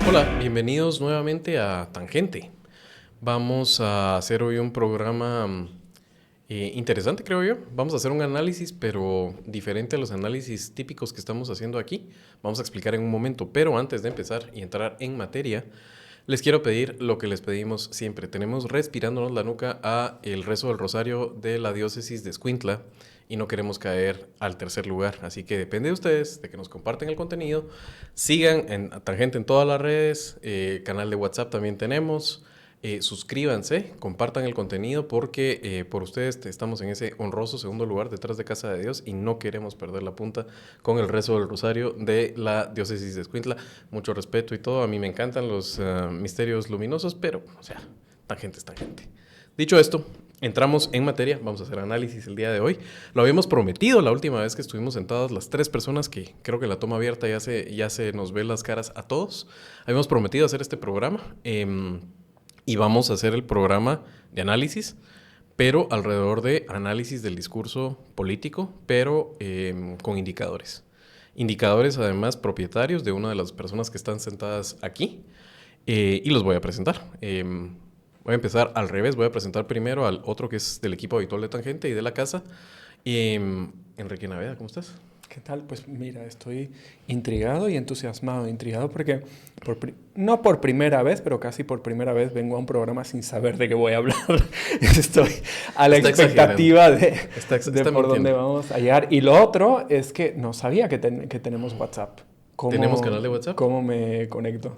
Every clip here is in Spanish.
Hola, bienvenidos nuevamente a Tangente. Vamos a hacer hoy un programa interesante, creo yo. Vamos a hacer un análisis, pero diferente a los análisis típicos que estamos haciendo aquí. Vamos a explicar en un momento, pero antes de empezar y entrar en materia, les quiero pedir lo que les pedimos siempre. Tenemos respirándonos la nuca a el rezo del rosario de la diócesis de Escuintla y no queremos caer al tercer lugar. Así que depende de ustedes, de que nos comparten el contenido. Sigan en Tangente en todas las redes, canal de WhatsApp también tenemos. Suscríbanse, compartan el contenido porque por ustedes estamos en ese honroso segundo lugar detrás de Casa de Dios y no queremos perder la punta con el rezo del rosario de la diócesis de Escuintla. Mucho respeto y todo, a mí me encantan los misterios luminosos, pero, o sea, tangente es tangente. Dicho esto, entramos en materia, vamos a hacer análisis el día de hoy. Lo habíamos prometido la última vez que estuvimos sentadas las tres personas, que creo que la toma abierta ya se nos ve las caras a todos. Habíamos prometido hacer este programa y vamos a hacer el programa de análisis, pero alrededor de análisis del discurso político, pero con indicadores. Indicadores además propietarios de una de las personas que están sentadas aquí y los voy a presentar. Voy a empezar al revés, voy a presentar primero al otro que es del equipo habitual de Tangente y de la casa. Enrique Naveda, ¿cómo estás? ¿Qué tal? Pues mira, estoy intrigado y entusiasmado. Intrigado porque no por primera vez, pero casi por primera vez vengo a un programa sin saber de qué voy a hablar. Estoy a la expectativa de por dónde vamos a llegar. Y lo otro es que no sabía que tenemos WhatsApp. ¿Tenemos canal de WhatsApp? ¿Cómo me conecto?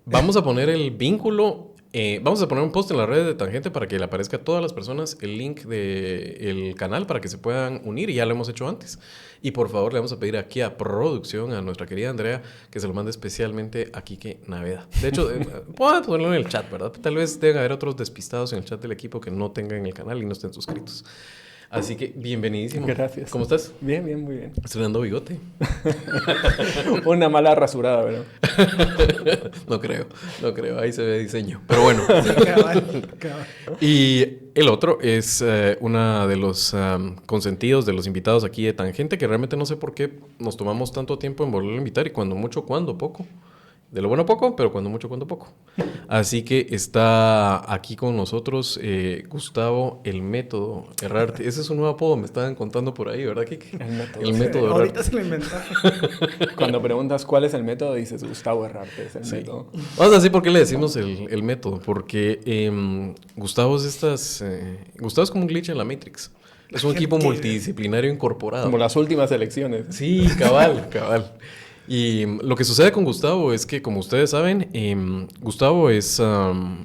Vamos a poner el vínculo. Vamos a poner un post en las redes de Tangente para que le aparezca a todas las personas el link del canal para que se puedan unir, y ya lo hemos hecho antes. Y por favor le vamos a pedir aquí a producción, a nuestra querida Andrea, que se lo mande especialmente a Quique Naveda. De hecho, puedo ponerlo en el chat, ¿verdad? Tal vez deben haber otros despistados en el chat del equipo que no tengan el canal y no estén suscritos. Así que bienvenidísimo. Gracias. ¿Cómo estás? Bien, bien, muy bien. Estrenando bigote. Una mala rasurada, ¿verdad? No creo. Ahí se ve diseño. Pero bueno. Cabal. Y el otro es uno de los consentidos de los invitados aquí de Tangente, que realmente no sé por qué nos tomamos tanto tiempo en volverlo a invitar, y cuando mucho, cuando poco. De lo bueno poco, pero cuando mucho, cuando poco. Así que está aquí con nosotros Gustavo el Método Herrarte. Ese es un nuevo apodo, me estaban contando por ahí, ¿verdad, Kike? El método Herrarte. Ahorita se lo inventó. Cuando preguntas cuál es el método, dices Gustavo Herrarte es el Sí. método. Vamos a decir por qué le decimos el método. Porque Gustavo es como un glitch en la Matrix. Es un equipo multidisciplinario incorporado. Como las últimas elecciones. Sí, cabal. Y lo que sucede con Gustavo es que, como ustedes saben, Gustavo es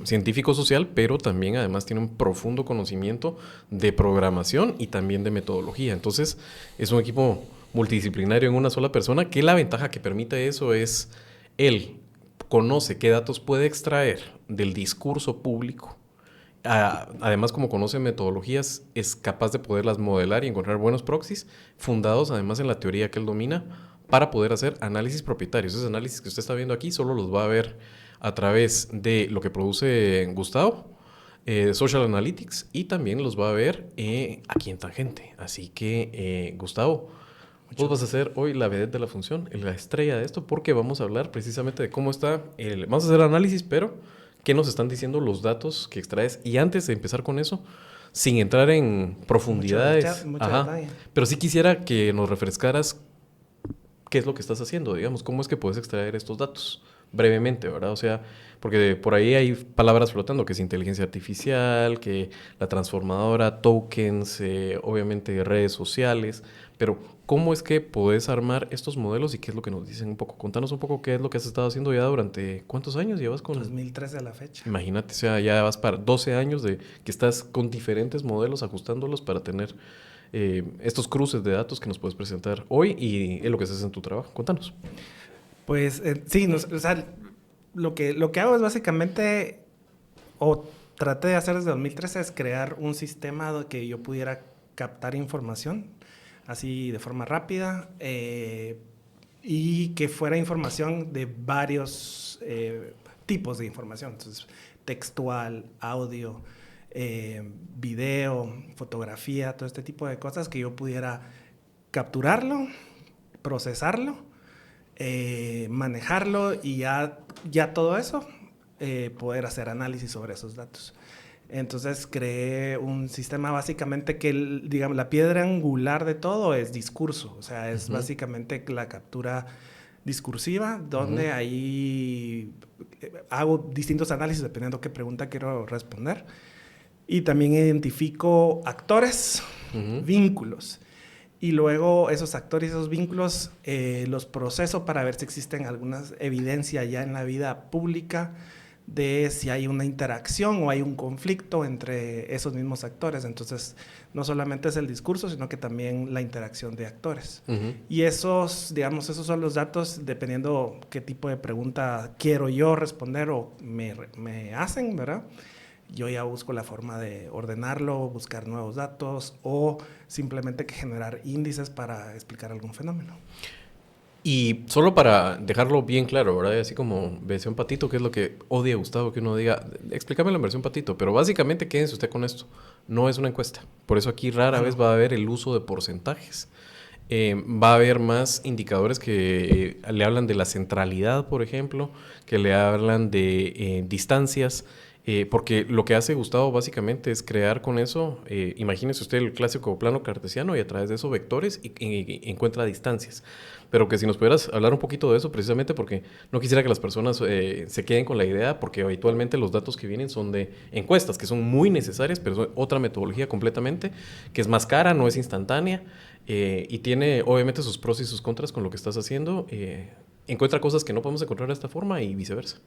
científico social, pero también además tiene un profundo conocimiento de programación y también de metodología. Entonces, es un equipo multidisciplinario en una sola persona, que la ventaja que permite eso es él conoce qué datos puede extraer del discurso público. Además, como conoce metodologías, es capaz de poderlas modelar y encontrar buenos proxies, fundados además en la teoría que él domina, para poder hacer análisis propietarios. Esos análisis que usted está viendo aquí solo los va a ver a través de lo que produce Gustavo, Social Analytics, y también los va a ver aquí en Tangente. Así que, Gustavo, vos vas a ser hoy la vedette de la función, la estrella de esto, porque vamos a hablar precisamente de cómo está. Vamos a hacer análisis, pero qué nos están diciendo los datos que extraes. Y antes de empezar con eso, sin entrar en profundidades, mucho detalle. pero sí quisiera que nos refrescaras qué es lo que estás haciendo, digamos, cómo es que puedes extraer estos datos brevemente, ¿verdad? O sea, porque por ahí hay palabras flotando, que es inteligencia artificial, que la transformadora, tokens, obviamente redes sociales, pero ¿cómo es que puedes armar estos modelos y qué es lo que nos dicen un poco? Contanos un poco qué es lo que has estado haciendo ya durante, ¿cuántos años llevas con? 2013 a la fecha. Imagínate, o sea, ya vas para 12 años de que estás con diferentes modelos ajustándolos para tener estos cruces de datos que nos puedes presentar hoy, y es lo que haces en tu trabajo. Contanos. Pues sí, o sea, lo que hago es básicamente, o traté de hacer desde 2013, es crear un sistema que yo pudiera captar información así de forma rápida y que fuera información de varios tipos de información. Entonces, textual, audio, video, fotografía, todo este tipo de cosas que yo pudiera capturarlo, procesarlo, manejarlo y ya todo eso, poder hacer análisis sobre esos datos. Entonces creé un sistema básicamente que, digamos, la piedra angular de todo es discurso. O sea, es básicamente la captura discursiva, donde ahí hago distintos análisis dependiendo qué pregunta quiero responder. Y también identifico actores, vínculos. Y luego esos actores y esos vínculos los proceso para ver si existen algunas evidencia ya en la vida pública de si hay una interacción o hay un conflicto entre esos mismos actores. Entonces, no solamente es el discurso, sino que también la interacción de actores. Y esos, digamos, esos son los datos, dependiendo qué tipo de pregunta quiero yo responder o me hacen, ¿verdad? Yo ya busco la forma de ordenarlo, buscar nuevos datos o simplemente generar índices para explicar algún fenómeno. Y solo para dejarlo bien claro, ¿verdad? Así como versión patito, que es lo que odia Gustavo, que uno diga, explícame la versión patito, pero básicamente quédense usted con esto, no es una encuesta. Por eso aquí rara vez va a haber el uso de porcentajes. Va a haber más indicadores que le hablan de la centralidad, por ejemplo, que le hablan de distancias, porque lo que hace Gustavo básicamente es crear con eso, imagínese usted el clásico plano cartesiano y a través de eso vectores y encuentra distancias. Pero que si nos pudieras hablar un poquito de eso precisamente porque no quisiera que las personas se queden con la idea, porque habitualmente los datos que vienen son de encuestas, que son muy necesarias, pero son otra metodología completamente, que es más cara, no es instantánea, y tiene obviamente sus pros y sus contras con lo que estás haciendo. Encuentra cosas que no podemos encontrar de esta forma y viceversa.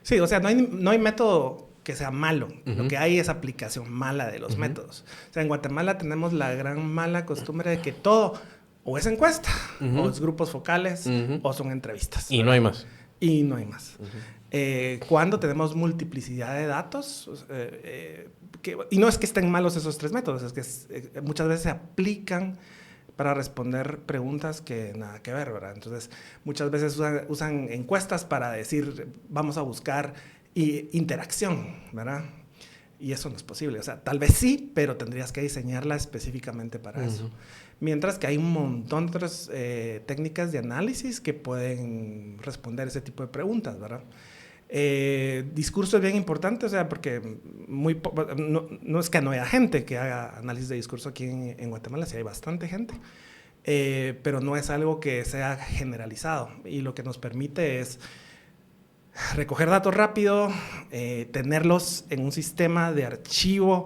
Sí, o sea, no hay método que sea malo. Lo que hay es aplicación mala de los métodos. O sea, en Guatemala tenemos la gran mala costumbre de que todo o es encuesta, o es grupos focales, o son entrevistas. Y no hay más. Y no hay más. Cuando tenemos multiplicidad de datos, y no es que estén malos esos tres métodos, es que muchas veces se aplican para responder preguntas que nada que ver, ¿verdad? Entonces, muchas veces usan encuestas para decir, vamos a buscar interacción, ¿verdad? Y eso no es posible. O sea, tal vez sí, pero tendrías que diseñarla específicamente para eso. Mientras que hay un montón de otras técnicas de análisis que pueden responder ese tipo de preguntas, ¿verdad? Discurso es bien importante, o sea, porque no es que no haya gente que haga análisis de discurso aquí en Guatemala, sí hay bastante gente, pero no es algo que sea generalizado. Y lo que nos permite es recoger datos rápido, tenerlos en un sistema de archivo,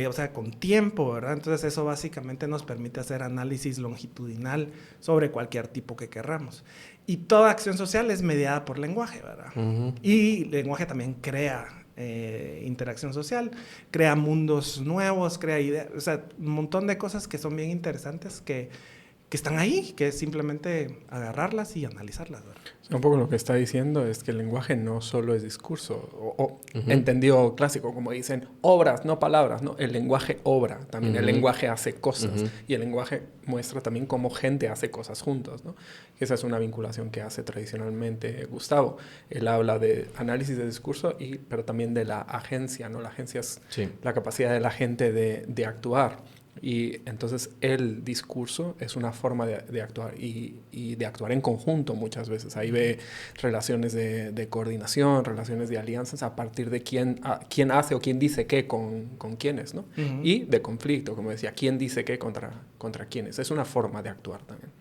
o sea, con tiempo, ¿verdad? Entonces eso básicamente nos permite hacer análisis longitudinal sobre cualquier tipo que querramos. Y toda acción social es mediada por lenguaje, ¿verdad? Y el lenguaje también crea interacción social, crea mundos nuevos, crea ideas, o sea, un montón de cosas que son bien interesantes que están ahí, que es simplemente agarrarlas y analizarlas, ¿verdad? Un poco lo que está diciendo es que el lenguaje no solo es discurso, o entendido clásico, como dicen, obras, no palabras, ¿no? El lenguaje obra, también el lenguaje hace cosas, y el lenguaje muestra también cómo gente hace cosas juntos, ¿no? Esa es una vinculación que hace tradicionalmente Gustavo. Él habla de análisis de discurso, pero también de la agencia, ¿no? La agencia es la capacidad de la gente de actuar. Y entonces el discurso es una forma de actuar y de actuar en conjunto muchas veces. Ahí ve relaciones de coordinación, relaciones de alianzas a partir de quién hace o quién dice qué con quiénes, ¿no? Y de conflicto, como decía, quién dice qué contra quiénes. Es una forma de actuar también.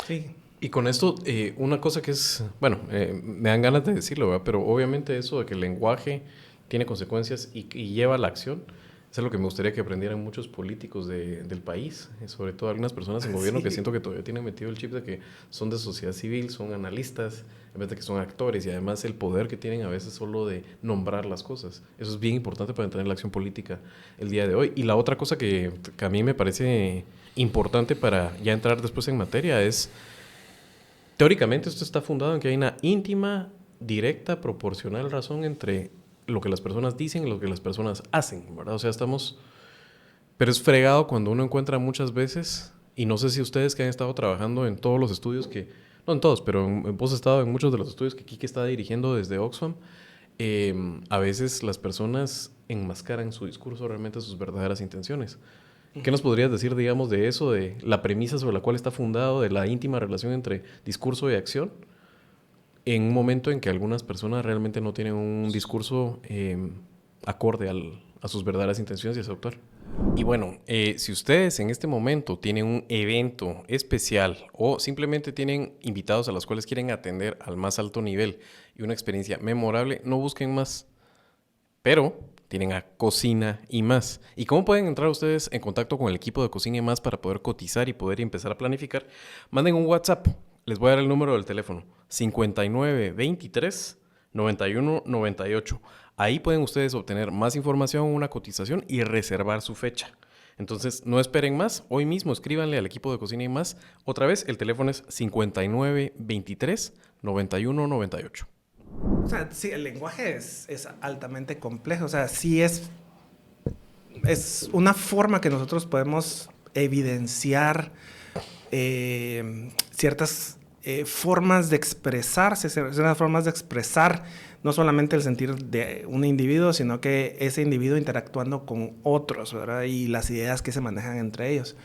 Sí. Y con esto, una cosa que es, bueno, me dan ganas de decirlo, ¿verdad? Pero obviamente eso de que el lenguaje tiene consecuencias y lleva a la acción, es algo que me gustaría que aprendieran muchos políticos del país, sobre todo algunas personas en gobierno que siento que todavía tienen metido el chip de que son de sociedad civil, son analistas, en vez de que son actores, y además el poder que tienen a veces solo de nombrar las cosas. Eso es bien importante para entender la acción política el día de hoy. Y la otra cosa que a mí me parece importante para ya entrar después en materia es, teóricamente esto está fundado en que hay una íntima, directa, proporcional razón entre lo que las personas dicen y lo que las personas hacen, ¿verdad? O sea, pero es fregado cuando uno encuentra muchas veces, y no sé si ustedes que han estado trabajando en todos los estudios no en todos, pero vos has estado en muchos de los estudios que Kike está dirigiendo desde Oxfam, a veces las personas enmascaran su discurso realmente sus verdaderas intenciones. ¿Qué nos podrías decir, digamos, de eso, de la premisa sobre la cual está fundado, de la íntima relación entre discurso y acción, en un momento en que algunas personas realmente no tienen un discurso acorde a sus verdaderas intenciones y a su actuar? Y bueno, si ustedes en este momento tienen un evento especial o simplemente tienen invitados a los cuales quieren atender al más alto nivel y una experiencia memorable, no busquen más. Pero tienen a Cocina y Más. ¿Y cómo pueden entrar ustedes en contacto con el equipo de Cocina y Más para poder cotizar y poder empezar a planificar? Manden un WhatsApp. Les voy a dar el número del teléfono. 5923 9198. Ahí pueden ustedes obtener más información, una cotización y reservar su fecha. Entonces, no esperen más. Hoy mismo escríbanle al equipo de Cocina y Más. Otra vez, el teléfono es 5923 9198. O sea, sí, el lenguaje es altamente complejo. O sea, sí es una forma que nosotros podemos evidenciar ciertas formas de expresarse, ciertas formas de expresar no solamente el sentir de un individuo, sino que ese individuo interactuando con otros, ¿verdad? Y las ideas que se manejan entre ellos.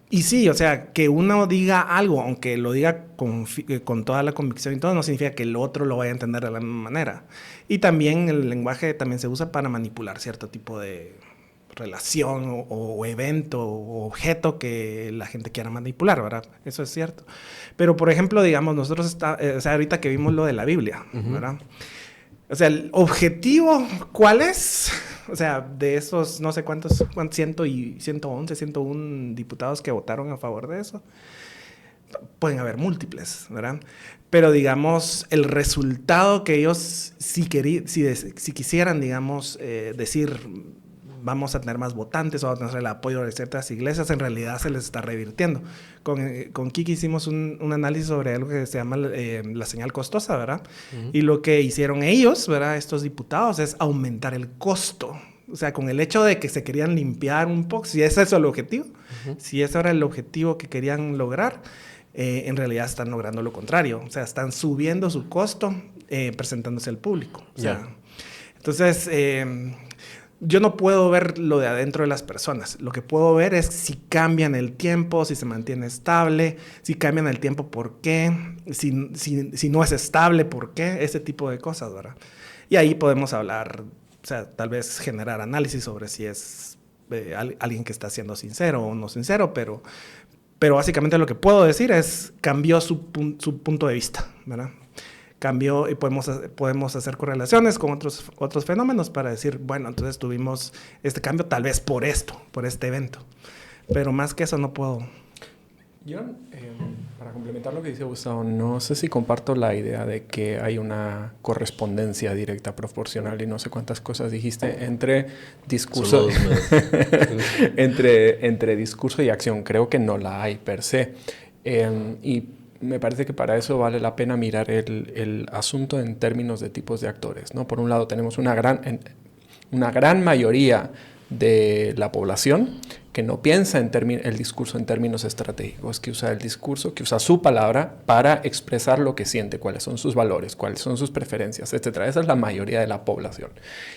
Y sí, o sea, que uno diga algo, aunque lo diga con toda la convicción y todo, no significa que el otro lo vaya a entender de la misma manera. Y también el lenguaje también se usa para manipular cierto tipo de relación o evento o objeto que la gente quiera manipular, ¿verdad? Eso es cierto. Pero, por ejemplo, digamos, nosotros, o sea, ahorita que vimos lo de la Biblia, ¿verdad? O sea, el objetivo, ¿cuál es? O sea, de esos no sé cuántos 111, 101 diputados que votaron a favor de eso, pueden haber múltiples, ¿verdad? Pero, digamos, el resultado que ellos, si quisieran, digamos, decir, vamos a tener más votantes o vamos a tener el apoyo de ciertas iglesias, en realidad se les está revirtiendo. Con Kiki hicimos un análisis sobre algo que se llama la señal costosa, ¿verdad? Y lo que hicieron ellos, ¿verdad? Estos diputados, es aumentar el costo. O sea, con el hecho de que se querían limpiar un poco, si ese es el objetivo, si ese era el objetivo que querían lograr, en realidad están logrando lo contrario. O sea, están subiendo su costo presentándose al público. O sea, entonces, yo no puedo ver lo de adentro de las personas. Lo que puedo ver es si cambian el tiempo, si se mantiene estable, si cambian el tiempo, ¿por qué? Si no es estable, ¿por qué? Ese tipo de cosas, ¿verdad? Y ahí podemos hablar, o sea, tal vez generar análisis sobre si es alguien que está siendo sincero o no sincero, pero básicamente lo que puedo decir es cambió su punto de vista, ¿verdad? Cambió y podemos hacer correlaciones con otros fenómenos para decir, bueno, entonces tuvimos este cambio tal vez por esto, por este evento. Pero más que eso no puedo. Yo, para complementar lo que dice Gustavo, no sé si comparto la idea de que hay una correspondencia directa, proporcional y no sé cuántas cosas dijiste entre discurso, entre discurso y acción. Creo que no la hay per se. Y me parece que para eso vale la pena mirar el asunto en términos de tipos de actores, ¿no? Por un lado tenemos una gran mayoría de la población que no piensa el discurso en términos estratégicos, que usa el discurso, que usa su palabra para expresar lo que siente, cuáles son sus valores, cuáles son sus preferencias, etc. Esa es la mayoría de la población.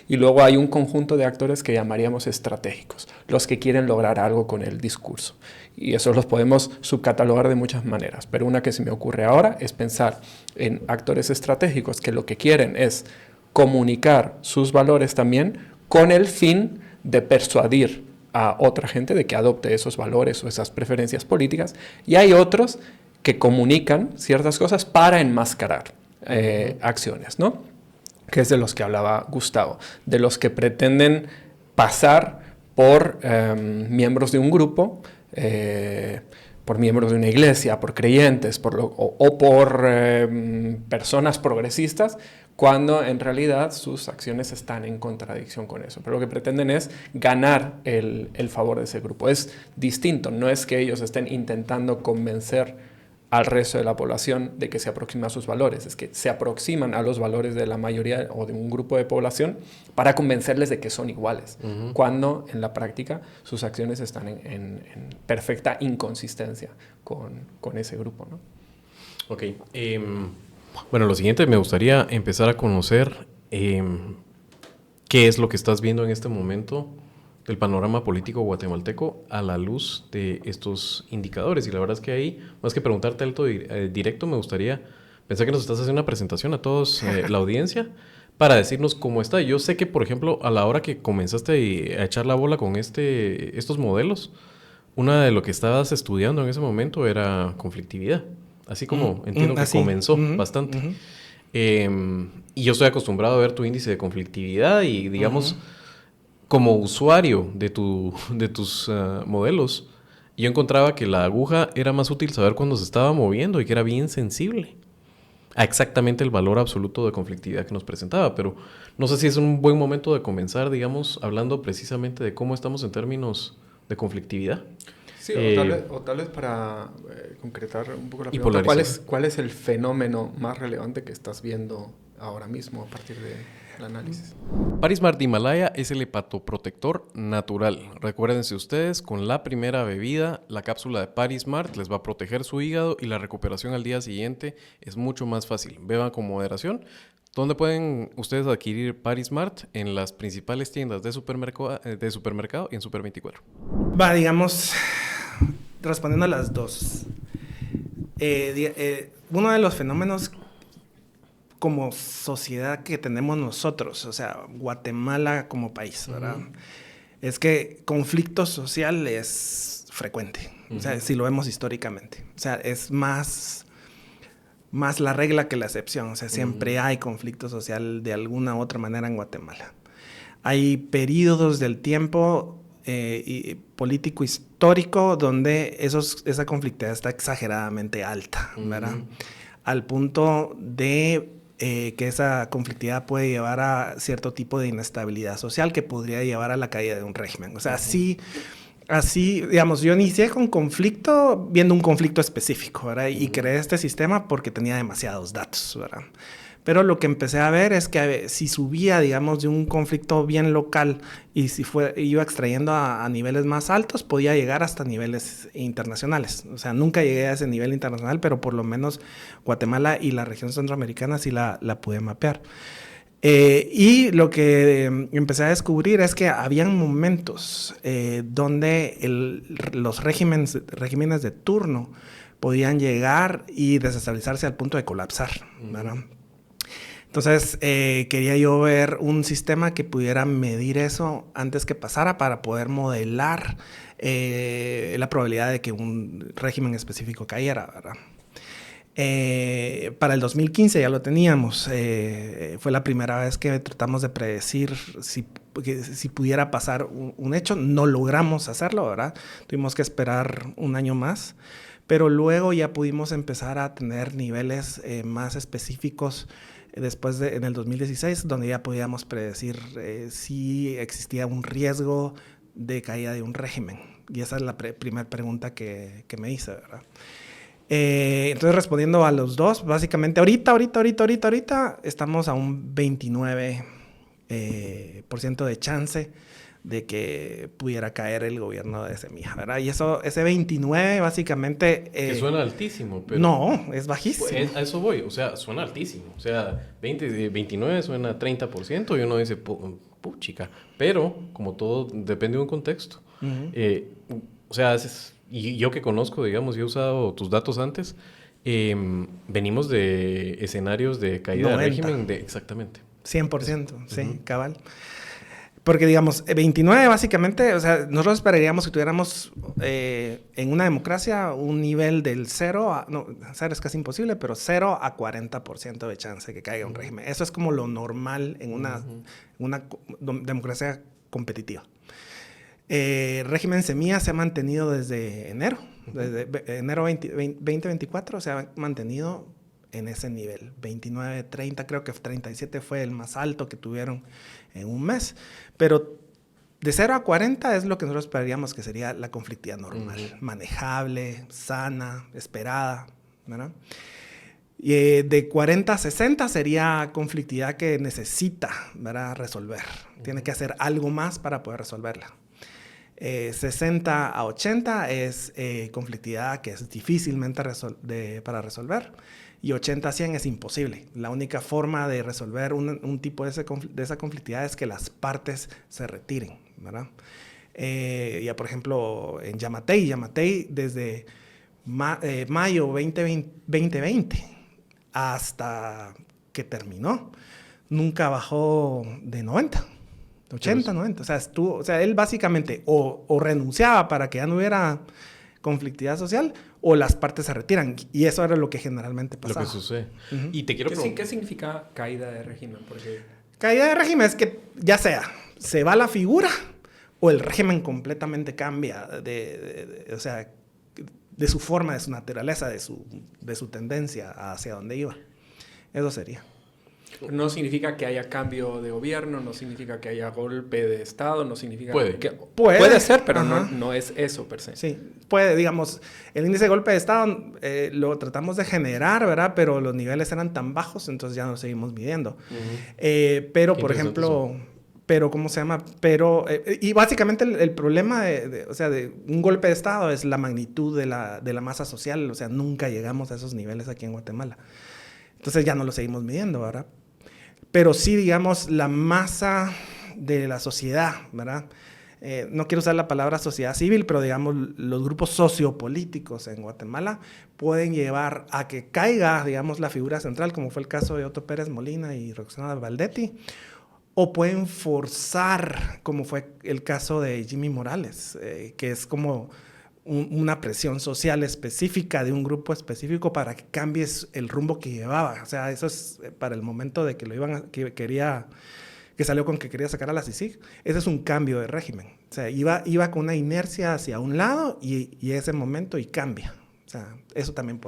Y luego hay un conjunto de actores que llamaríamos estratégicos, los que quieren lograr algo con el discurso. Y esos los podemos subcatalogar de muchas maneras, pero una que se me ocurre ahora es pensar en actores estratégicos que lo que quieren es comunicar sus valores también con el fin de persuadir a otra gente de que adopte esos valores o esas preferencias políticas, y hay otros que comunican ciertas cosas para enmascarar acciones, ¿no? Que es de los que hablaba Gustavo, de los que pretenden pasar por miembros de un grupo, por miembros de una iglesia, por creyentes, o por personas progresistas, cuando en realidad sus acciones están en contradicción con eso. Pero lo que pretenden es ganar el favor de ese grupo. Es distinto, no es que ellos estén intentando convencer al resto de la población de que se aproxima a sus valores, es que se aproximan a los valores de la mayoría o de un grupo de población para convencerles de que son iguales, cuando en la práctica sus acciones están en perfecta inconsistencia con ese grupo, ¿no? Ok. Bueno, lo siguiente, me gustaría empezar a conocer qué es lo que estás viendo en este momento, del panorama político guatemalteco a la luz de estos indicadores. Y la verdad es que ahí, más que preguntarte algo directo, me gustaría, pensé que nos estás haciendo una presentación a todos la audiencia para decirnos cómo está. Yo sé que, por ejemplo, a la hora que comenzaste a echar la bola con estos modelos, una de lo que estabas estudiando en ese momento era conflictividad. Así como entiendo que comenzó bastante. Y yo estoy acostumbrado a ver tu índice de conflictividad y, digamos, como usuario de tus modelos, yo encontraba que la aguja era más útil saber cuándo se estaba moviendo y que era bien sensible a exactamente el valor absoluto de conflictividad que nos presentaba. Pero no sé si es un buen momento de comenzar, digamos, hablando precisamente de cómo estamos en términos de conflictividad. Sí, o tal vez para concretar un poco la pregunta, ¿cuál es el fenómeno más relevante que estás viendo ahora mismo a partir del análisis? PariSmart Himalaya es el hepatoprotector natural. Recuérdense ustedes, con la primera bebida, la cápsula de PariSmart les va a proteger su hígado y la recuperación al día siguiente es mucho más fácil. Beban con moderación. ¿Dónde pueden ustedes adquirir PariSmart? En las principales tiendas de supermercado y en Super 24. Digamos, respondiendo a las dos. Uno de los fenómenos como sociedad que tenemos nosotros, o sea, Guatemala como país, ¿verdad? Es que conflicto social es frecuente, o sea, si lo vemos históricamente. O sea, es más la regla que la excepción. O sea, siempre hay conflicto social de alguna u otra manera en Guatemala. Hay periodos del tiempo político histórico donde esa conflictividad está exageradamente alta, ¿verdad? Al punto de que esa conflictividad puede llevar a cierto tipo de inestabilidad social que podría llevar a la caída de un régimen. O sea, así, digamos, yo inicié con conflicto, viendo un conflicto específico, ¿verdad? Y creé este sistema porque tenía demasiados datos, ¿verdad? Pero lo que empecé a ver es que si subía, digamos, de un conflicto bien local y si iba extrayendo a niveles más altos, podía llegar hasta niveles internacionales. O sea, nunca llegué a ese nivel internacional, pero por lo menos Guatemala y la región centroamericana sí la pude mapear. Y lo que empecé a descubrir es que habían momentos donde los regímenes de turno podían llegar y desestabilizarse al punto de colapsar, ¿verdad? Entonces, quería yo ver un sistema que pudiera medir eso antes que pasara para poder modelar la probabilidad de que un régimen específico cayera, ¿verdad? Para el 2015 ya lo teníamos. Fue la primera vez que tratamos de predecir si pudiera pasar un hecho. No logramos hacerlo, ¿verdad? Tuvimos que esperar un año más. Pero luego ya pudimos empezar a tener niveles más específicos después en el 2016, donde ya podíamos predecir si existía un riesgo de caída de un régimen. Y esa es la primera pregunta que me hice, ¿verdad? Entonces, respondiendo a los dos, básicamente ahorita estamos a un 29% de chance de que pudiera caer el gobierno de Semilla, ¿verdad? Y ese 29 básicamente... que suena altísimo, pero... No, es bajísimo. Pues a eso voy, o sea, suena altísimo. O sea, 29 suena 30% y uno dice, puchica. Pero, como todo, depende de un contexto. O sea, y yo que conozco, digamos, y he usado tus datos antes, venimos de escenarios de caída 90. De régimen exactamente. 100%, sí, cabal. Porque, digamos, 29 básicamente, o sea, nosotros esperaríamos que tuviéramos en una democracia un nivel del 0 es casi imposible, pero 0 a 40% de chance que caiga un régimen. Eso es como lo normal en una democracia competitiva. Régimen Semilla se ha mantenido desde enero, desde enero 2024 se ha mantenido en ese nivel, 29, 30, creo que 37 fue el más alto que tuvieron en un mes, pero de 0 a 40 es lo que nosotros esperaríamos que sería la conflictividad normal, manejable, sana, esperada, ¿verdad? Y de 40 a 60 sería conflictividad que necesita, ¿verdad?, resolver. Tiene que hacer algo más para poder resolverla. 60 a 80 es conflictividad que es difícilmente para resolver. Y 80 a 100 es imposible. La única forma de resolver un tipo de esa conflictividad es que las partes se retiren, ¿verdad? Ya por ejemplo en Yamatei desde mayo 2020 hasta que terminó, nunca bajó de 90, 80, 90. O sea, él básicamente o renunciaba para que ya no hubiera conflictividad social o las partes se retiran. Y eso era lo que generalmente pasaba. Lo que sucede. Uh-huh. Y te quiero preguntar... ¿Qué significa caída de régimen? Porque... Caída de régimen es que ya sea, se va la figura o el régimen completamente cambia o sea, de su forma, de su naturaleza, de su tendencia hacia donde iba. Eso sería. No significa que haya cambio de gobierno, no significa que haya golpe de Estado, no significa... Puede ser, pero no es eso per se. Sí, puede, digamos, el índice de golpe de Estado lo tratamos de generar, ¿verdad? Pero los niveles eran tan bajos, entonces ya no seguimos midiendo. Uh-huh. Pero, por ejemplo... Eso. Pero, ¿cómo se llama? Pero, y básicamente el problema o sea, de un golpe de Estado es la magnitud de la masa social. O sea, nunca llegamos a esos niveles aquí en Guatemala. Entonces ya no lo seguimos midiendo, ¿verdad? Pero sí, digamos, la masa de la sociedad, ¿verdad? No quiero usar la palabra sociedad civil, pero digamos, los grupos sociopolíticos en Guatemala pueden llevar a que caiga, digamos, la figura central, como fue el caso de Otto Pérez Molina y Roxana Valdetti, o pueden forzar, como fue el caso de Jimmy Morales, que es como una presión social específica de un grupo específico para que cambies el rumbo que llevaba. O sea, eso es para el momento de que que salió con que quería sacar a la CICIG. Ese es un cambio de régimen. O sea, iba con una inercia hacia un lado y ese momento y cambia. O sea, eso también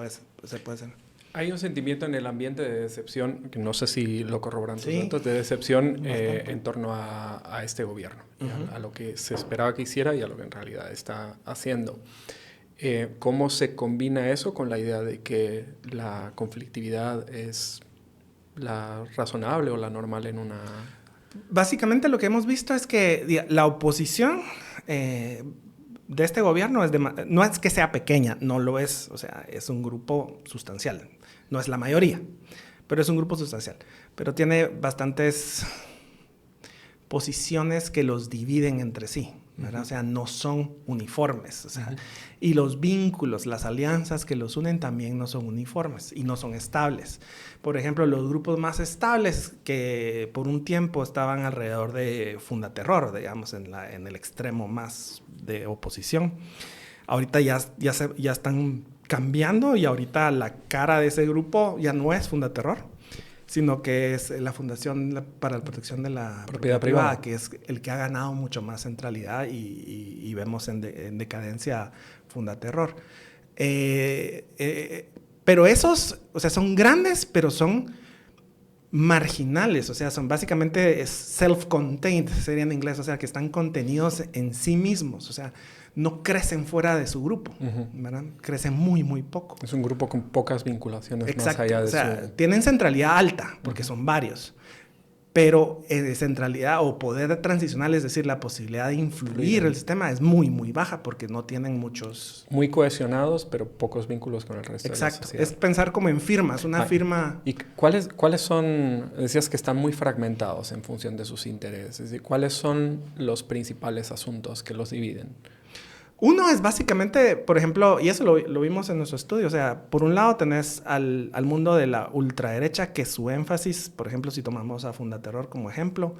se puede ser. Hay un sentimiento en el ambiente de decepción, que no sé si lo corroboran tus datos, de decepción en torno a este gobierno, uh-huh. a lo que se esperaba que hiciera y a lo que en realidad está haciendo. ¿Cómo se combina eso con la idea de que la conflictividad es la razonable o la normal en una... Básicamente lo que hemos visto es que la oposición de este gobierno no es que sea pequeña, no lo es, o sea, es un grupo sustancial. No es la mayoría, pero es un grupo sustancial. Pero tiene bastantes posiciones que los dividen entre sí, ¿verdad? Uh-huh. O sea, no son uniformes. O sea, uh-huh. Y los vínculos, las alianzas que los unen también no son uniformes y no son estables. Por ejemplo, los grupos más estables que por un tiempo estaban alrededor de Fundaterror, digamos, en el extremo más de oposición, ahorita ya están cambiando y ahorita la cara de ese grupo ya no es Fundaterror, sino que es la Fundación para la Protección de la Propiedad Privada, que es el que ha ganado mucho más centralidad y vemos en decadencia Fundaterror. Pero esos, o sea, son grandes, pero son marginales, o sea, son básicamente self-contained, sería en inglés, o sea, que están contenidos en sí mismos, o sea, no crecen fuera de su grupo, uh-huh. ¿verdad? Crecen muy, muy poco. Es un grupo con pocas vinculaciones. Exacto. Más allá de o sea, tienen centralidad alta, porque uh-huh. son varios, pero centralidad o poder transicional, es decir, la posibilidad de influir el sistema es muy, muy baja, porque no tienen muchos... Muy cohesionados, pero pocos vínculos con el resto de la sociedad. Exacto, es pensar como en firmas, una firma... ¿Y cuáles son, decías que están muy fragmentados en función de sus intereses, es decir, cuáles son los principales asuntos que los dividen? Uno es básicamente, por ejemplo, y eso lo vimos en nuestro estudio, o sea, por un lado tenés al mundo de la ultraderecha, que su énfasis, por ejemplo, si tomamos a Fundaterror como ejemplo,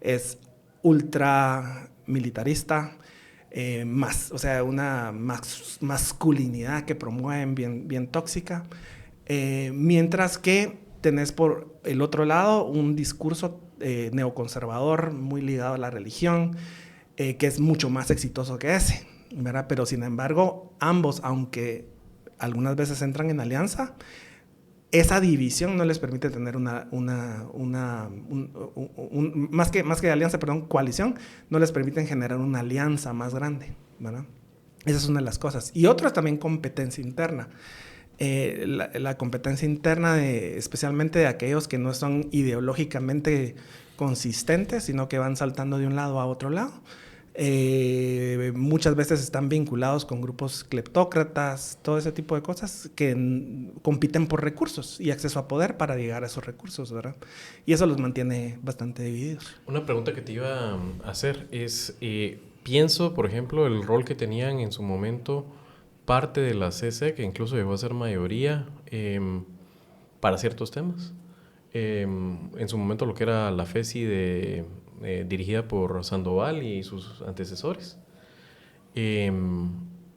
es ultramilitarista, o sea, una masculinidad que promueven bien tóxica, mientras que tenés por el otro lado un discurso neoconservador muy ligado a la religión, que es mucho más exitoso que ese, ¿verdad? Pero sin embargo, ambos, aunque algunas veces entran en alianza, esa división no les permite tener más que alianza, coalición, no les permiten generar una alianza más grande, ¿verdad? Esa es una de las cosas. Y otra es también competencia interna. La competencia interna, especialmente de aquellos que no son ideológicamente consistentes, sino que van saltando de un lado a otro lado. Muchas veces están vinculados con grupos cleptócratas, todo ese tipo de cosas que compiten por recursos y acceso a poder para llegar a esos recursos, ¿verdad? Y eso los mantiene bastante divididos. Una pregunta que te iba a hacer es, pienso, por ejemplo, el rol que tenían en su momento parte de la CC, que incluso llegó a ser mayoría para ciertos temas. En su momento lo que era la FESI dirigida por Sandoval y sus antecesores.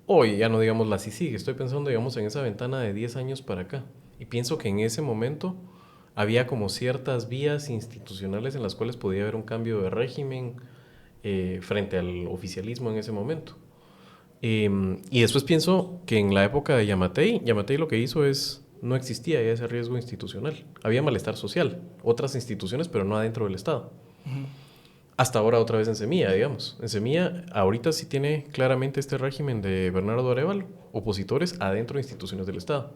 Hoy ya no digamos la CICIG, estoy pensando digamos en esa ventana de 10 años para acá. Y pienso que en ese momento había como ciertas vías institucionales en las cuales podía haber un cambio de régimen frente al oficialismo en ese momento. Y después pienso que en la época de Yamatei lo que hizo es, no existía ya ese riesgo institucional. Había malestar social, otras instituciones, pero no adentro del Estado. Hasta ahora otra vez en Semilla, digamos. En Semilla ahorita sí tiene claramente este régimen de Bernardo Arévalo, opositores adentro de instituciones del Estado,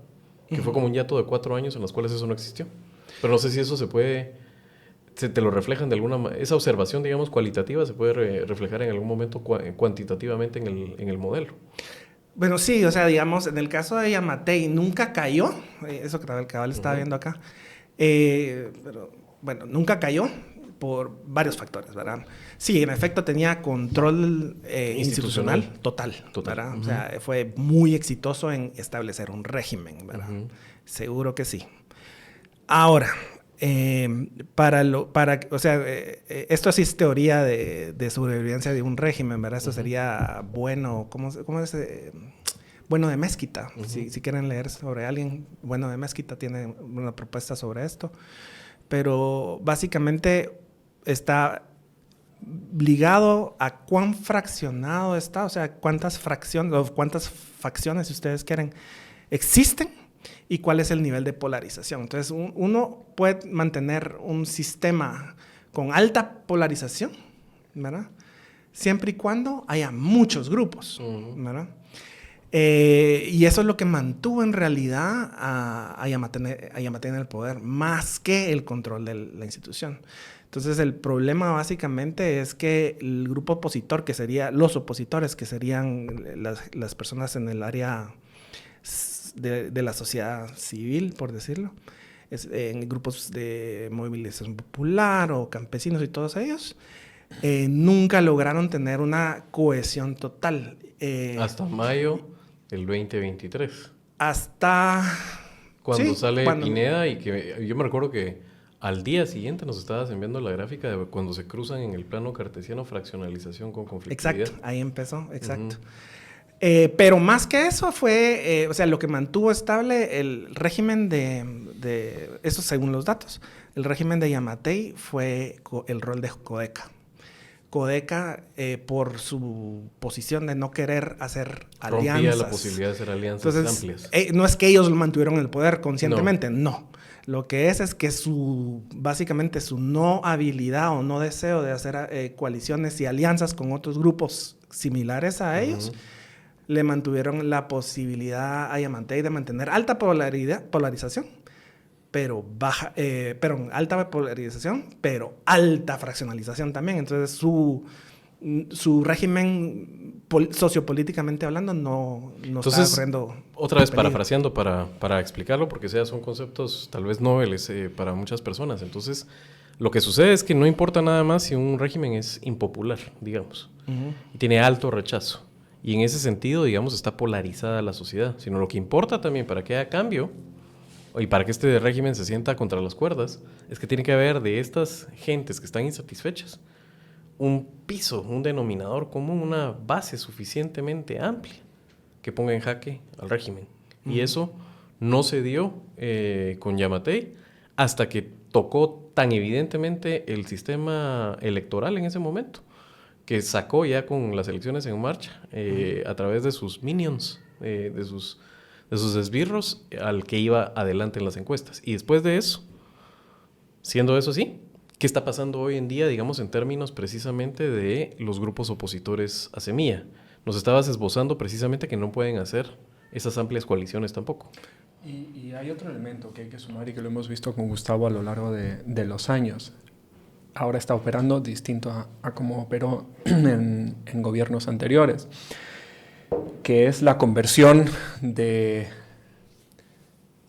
que fue como un hiato de 4 años en los cuales eso no existió. Pero no sé si eso se puede, te lo reflejan de alguna manera, esa observación, digamos, cualitativa se puede reflejar en algún momento cuantitativamente en el modelo. Bueno, sí, o sea, digamos, en el caso de Yamatei nunca cayó, eso que el cabal estaba viendo acá, pero bueno, nunca cayó por varios factores, ¿verdad? Sí, en efecto tenía control institucional total, ¿verdad? O sea, fue muy exitoso en establecer un régimen, ¿verdad? Seguro que sí. Ahora, esto sí es teoría de sobrevivencia de un régimen, ¿verdad? Esto sería bueno, ¿cómo es? Bueno de Mezquita, si quieren leer sobre alguien, Bueno de Mezquita tiene una propuesta sobre esto, pero básicamente está ligado a cuán fraccionado está, o sea, cuántas facciones, si ustedes quieren, existen y cuál es el nivel de polarización. Entonces, uno puede mantener un sistema con alta polarización, ¿verdad? Siempre y cuando haya muchos grupos, ¿verdad? Y eso es lo que mantuvo en realidad a Yamatei en el poder, más que el control de la institución. Entonces, el problema básicamente es que el grupo opositor, que sería los opositores, que serían las personas en el área de la sociedad civil, por decirlo, en grupos de movilización popular o campesinos y todos ellos, nunca lograron tener una cohesión total. Hasta mayo del 2023. Hasta... Cuando sale Pineda y que yo me recuerdo que al día siguiente nos estabas enviando la gráfica de cuando se cruzan en el plano cartesiano fraccionalización con conflictividad. Exacto, ahí empezó, exacto. Pero más que eso fue, o sea, lo que mantuvo estable el régimen de eso según los datos, el régimen de Yamatei fue el rol de Codeca. Codeca, por su posición de no querer hacer alianzas. Rompía la posibilidad de hacer alianzas amplias. No es que ellos lo mantuvieron en el poder conscientemente, no. Lo que es que básicamente su no habilidad o no deseo de hacer coaliciones y alianzas con otros grupos similares a ellos, le mantuvieron la posibilidad a Yamatei de mantener alta polarización, pero alta polarización, pero alta fraccionalización también. Entonces su régimen sociopolíticamente hablando no está corriendo. Otra vez parafraseando para explicarlo, porque son conceptos tal vez noveles para muchas personas. Entonces, lo que sucede es que no importa nada más si un régimen es impopular, digamos, y tiene alto rechazo. Y en ese sentido, digamos, está polarizada la sociedad. Sino lo que importa también para que haya cambio y para que este régimen se sienta contra las cuerdas, es que tiene que haber de estas gentes que están insatisfechas un piso, un denominador común, una base suficientemente amplia que ponga en jaque al régimen. Y eso no se dio con Yamatei hasta que tocó tan evidentemente el sistema electoral en ese momento, que sacó ya con las elecciones en marcha a través de sus minions, de sus esbirros, al que iba adelante en las encuestas. Y después de eso, siendo eso así, ¿qué está pasando hoy en día, digamos, en términos precisamente de los grupos opositores a Semilla? Nos estabas esbozando precisamente que no pueden hacer esas amplias coaliciones tampoco. Y hay otro elemento que hay que sumar y que lo hemos visto con Gustavo a lo largo de los años. Ahora está operando distinto a cómo operó en gobiernos anteriores, que es la conversión de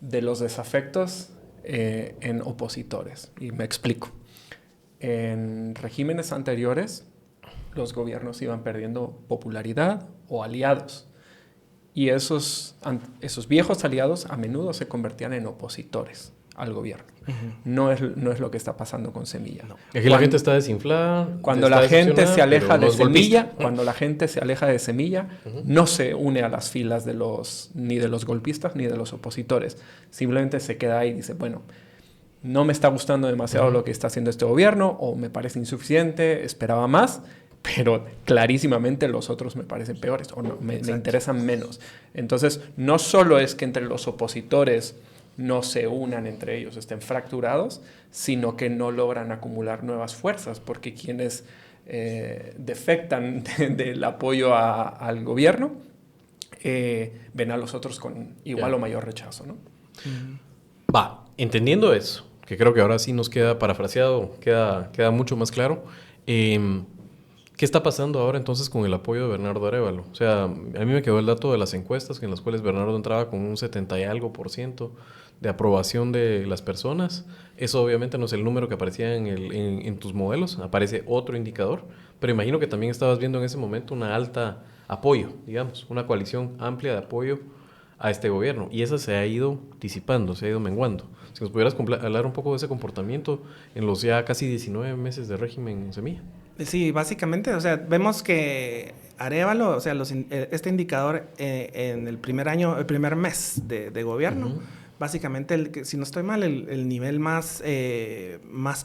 los desafectos en opositores. Y me explico. En regímenes anteriores, los gobiernos iban perdiendo popularidad o aliados. Y esos viejos aliados a menudo se convertían en opositores al gobierno. No es lo que está pasando con Semilla. No. Aquí la gente está desinflada. Cuando la gente se aleja de Semilla, no se une a las filas ni de los golpistas ni de los opositores. Simplemente se queda ahí y dice, bueno, no me está gustando demasiado lo que está haciendo este gobierno, o me parece insuficiente, esperaba más, pero clarísimamente los otros me parecen peores o no, me interesan menos. Entonces, no solo es que entre los opositores no se unan entre ellos, estén fracturados, sino que no logran acumular nuevas fuerzas, porque quienes defectan del apoyo al gobierno ven a los otros con igual o mayor rechazo, ¿no? Va, entendiendo eso, que creo que ahora sí nos queda parafraseado, queda mucho más claro. ¿Qué está pasando ahora entonces con el apoyo de Bernardo Arévalo? O sea, a mí me quedó el dato de las encuestas en las cuales Bernardo entraba con un 70 y algo % de aprobación de las personas. Eso obviamente no es el número que aparecía en tus modelos, aparece otro indicador, pero imagino que también estabas viendo en ese momento una alta apoyo, digamos, una coalición amplia de apoyo a este gobierno, y esa se ha ido disipando, se ha ido menguando. Si nos pudieras hablar un poco de ese comportamiento en los ya casi 19 meses de régimen Semilla. Sí, básicamente, o sea, vemos que Arévalo, o sea, este indicador en el primer mes de gobierno, básicamente, si no estoy mal, el nivel más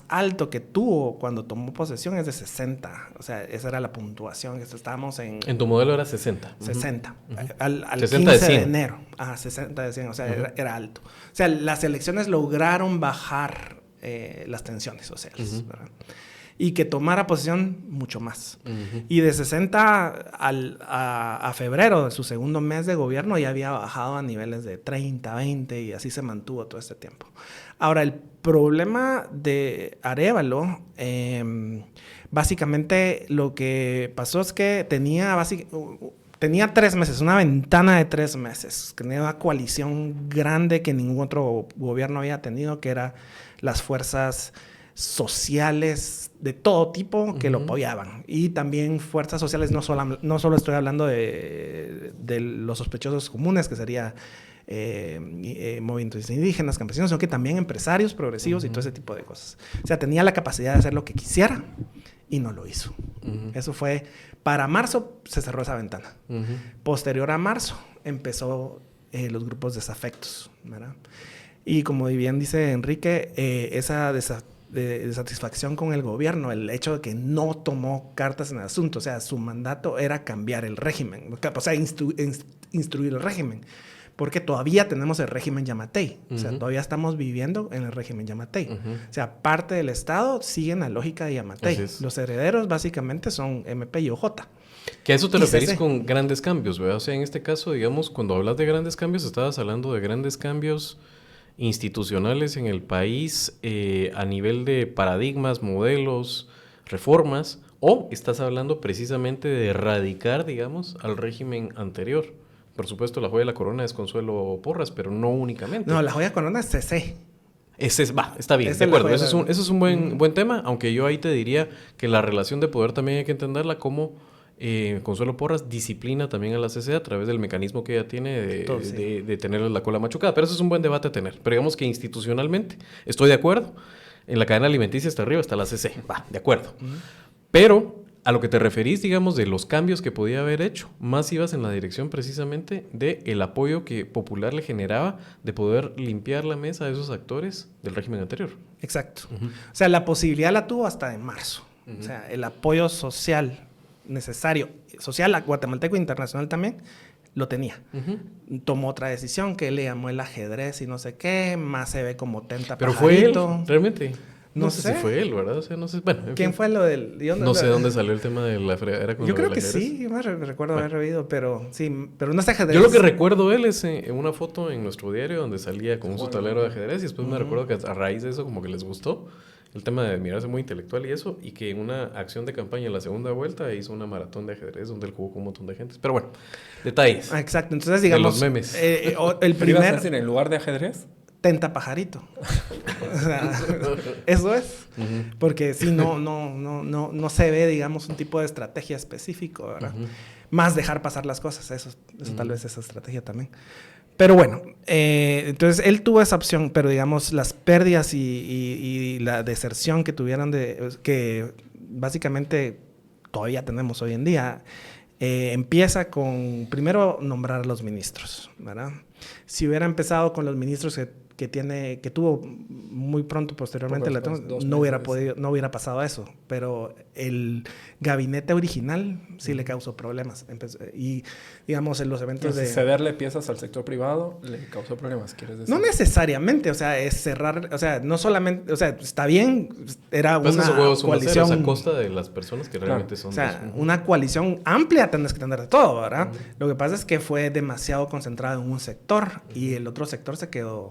alto que tuvo cuando tomó posesión es de 60. O sea, esa era la puntuación. Estábamos en tu modelo era 60. 60. Al 60 15 de de enero. 60 de 100. O sea, era alto. O sea, las elecciones lograron bajar las tensiones sociales, ¿verdad? Y que tomara posesión mucho más. Y de 60 a febrero, de su segundo mes de gobierno, ya había bajado a niveles de 30, 20, y así se mantuvo todo este tiempo. Ahora, el problema de Arévalo, básicamente lo que pasó es que tenía 3 meses, una ventana de 3 meses. Tenía una coalición grande que ningún otro gobierno había tenido, que era las fuerzas sociales de todo tipo que lo apoyaban, y también fuerzas sociales, no solo estoy hablando de los sospechosos comunes, que sería movimientos indígenas, campesinos, sino que también empresarios progresivos y todo ese tipo de cosas. O sea, tenía la capacidad de hacer lo que quisiera y no lo hizo. Eso fue, para marzo se cerró esa ventana. Posterior a marzo empezó los grupos desafectos, ¿verdad? Y como bien dice Enrique, esa desatisfacción con el gobierno, el hecho de que no tomó cartas en el asunto, o sea, su mandato era cambiar el régimen, o sea, instruir el régimen, porque todavía tenemos el régimen Yamatei, o sea, todavía estamos viviendo en el régimen Yamatei, o sea, parte del Estado sigue en la lógica de Yamatei, los herederos básicamente son MP y OJ. Que a eso te referís con grandes cambios, ¿verdad? O sea, en este caso, digamos, cuando hablas de grandes cambios, estabas hablando de grandes cambios institucionales en el país a nivel de paradigmas, modelos, reformas, o estás hablando precisamente de erradicar, digamos, al régimen anterior. Por supuesto, la joya de la corona es Consuelo Porras, pero no únicamente. No, la joya de corona es CC. Está bien, de acuerdo. Eso es un buen tema, aunque yo ahí te diría que la relación de poder también hay que entenderla como Consuelo Porras disciplina también a la CC a través del mecanismo que ella tiene de tener la cola machucada. Pero eso es un buen debate a tener. Pero digamos que institucionalmente estoy de acuerdo. En la cadena alimenticia hasta arriba está la CC. Va, de acuerdo. Pero a lo que te referís, digamos, de los cambios que podía haber hecho, más ibas en la dirección precisamente del apoyo que Popular le generaba de poder limpiar la mesa de esos actores del régimen anterior. Exacto. O sea, la posibilidad la tuvo hasta de marzo. O sea, el apoyo social necesario, social, guatemalteco e internacional también, lo tenía. Tomó otra decisión que le llamó el ajedrez y no sé qué, más se ve como tenta pero pajarito. Fue él, realmente. No sé si fue él, ¿verdad? O sea, no sé. Bueno, ¿quién fue lo del...? No sé dónde salió el tema de la fregadera con yo creo que ajedrez. sí, yo me recuerdo haber oído, pero sí, pero no es ajedrez. Yo lo que recuerdo él es una foto en nuestro diario donde salía con su tablero de ajedrez, y después me recuerdo que a raíz de eso como que les gustó el tema de mirarse muy intelectual y eso, y que en una acción de campaña en la segunda vuelta hizo una maratón de ajedrez donde él jugó con un montón de gente. Pero bueno, detalles. Exacto, entonces digamos... De los memes. El ¿Pero ibas a primer... decir en lugar de ajedrez? tenta pajarito. O sea, eso es. Porque si no se ve, digamos, un tipo de estrategia específico, ¿verdad? Más dejar pasar las cosas. Eso tal vez es estrategia también. Pero bueno, entonces él tuvo esa opción, pero digamos las pérdidas y la deserción que tuvieron, que básicamente todavía tenemos hoy en día, empieza con primero nombrar a los ministros, ¿verdad? Si hubiera empezado con los ministros que tuvo muy pronto posteriormente, no hubiera pasado eso, pero el gabinete original sí le causó problemas. Y digamos en los eventos de... Cederle piezas al sector privado le causó problemas, ¿quieres decir? No necesariamente, o sea, es cerrar, o sea, no solamente, o sea, está bien, era pues una coalición... a costa de las personas que realmente son... O sea, una coalición amplia tenés que tener de todo, ¿verdad? Lo que pasa es que fue demasiado concentrado en un sector y el otro sector se quedó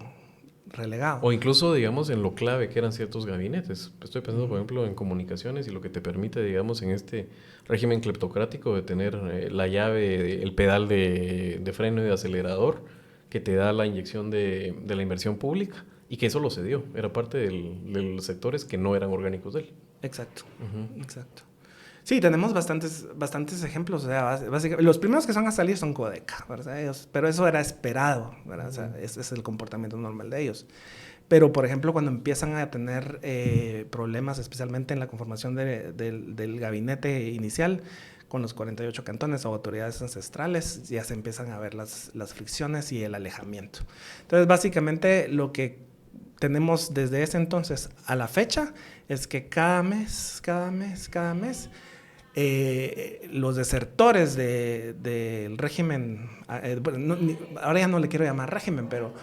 relegado. O incluso, digamos, en lo clave que eran ciertos gabinetes. Estoy pensando, por ejemplo, en comunicaciones y lo que te permite, digamos, en este régimen cleptocrático de tener la llave, el pedal de freno y de acelerador que te da la inyección de la inversión pública y que eso lo cedió. Era parte de los sectores que no eran orgánicos de él. Exacto, exacto. Sí, tenemos bastantes ejemplos. O sea, básicamente, los primeros que son a salir son Codeca, ¿verdad? Pero eso era esperado, ¿verdad? O sea, ese es el comportamiento normal de ellos. Pero, por ejemplo, cuando empiezan a tener problemas, especialmente en la conformación del gabinete inicial, con los 48 cantones o autoridades ancestrales, ya se empiezan a ver las fricciones y el alejamiento. Entonces, básicamente, lo que tenemos desde ese entonces a la fecha es que cada mes, los desertores del régimen, ahora ya no le quiero llamar régimen, pero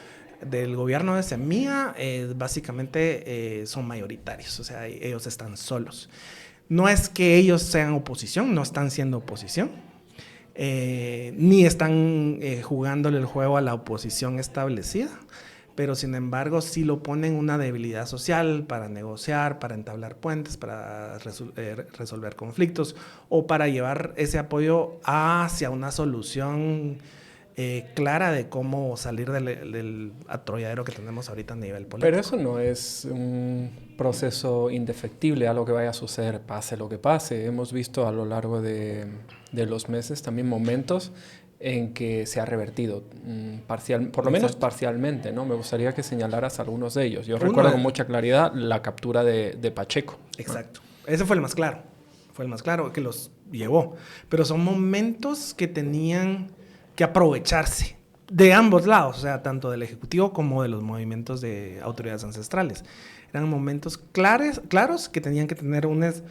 del gobierno de Semilla, básicamente son mayoritarios, o sea, ellos están solos. No es que ellos sean oposición, no están siendo oposición, ni están jugándole el juego a la oposición establecida, pero sin embargo sí lo ponen una debilidad social para negociar, para entablar puentes, para resolver conflictos o para llevar ese apoyo hacia una solución clara de cómo salir del atolladero que tenemos ahorita a nivel político. Pero eso no es un proceso indefectible a lo que vaya a suceder, pase lo que pase. Hemos visto a lo largo de los meses también momentos en que se ha revertido, por lo menos parcialmente, ¿no? Me gustaría que señalaras algunos de ellos. Yo recuerdo con mucha claridad la captura de Pacheco. Exacto. Ese fue el más claro. Fue el más claro que los llevó. Pero son momentos que tenían que aprovecharse de ambos lados, o sea, tanto del Ejecutivo como de los movimientos de autoridades ancestrales. Eran momentos claros que tenían que tener unas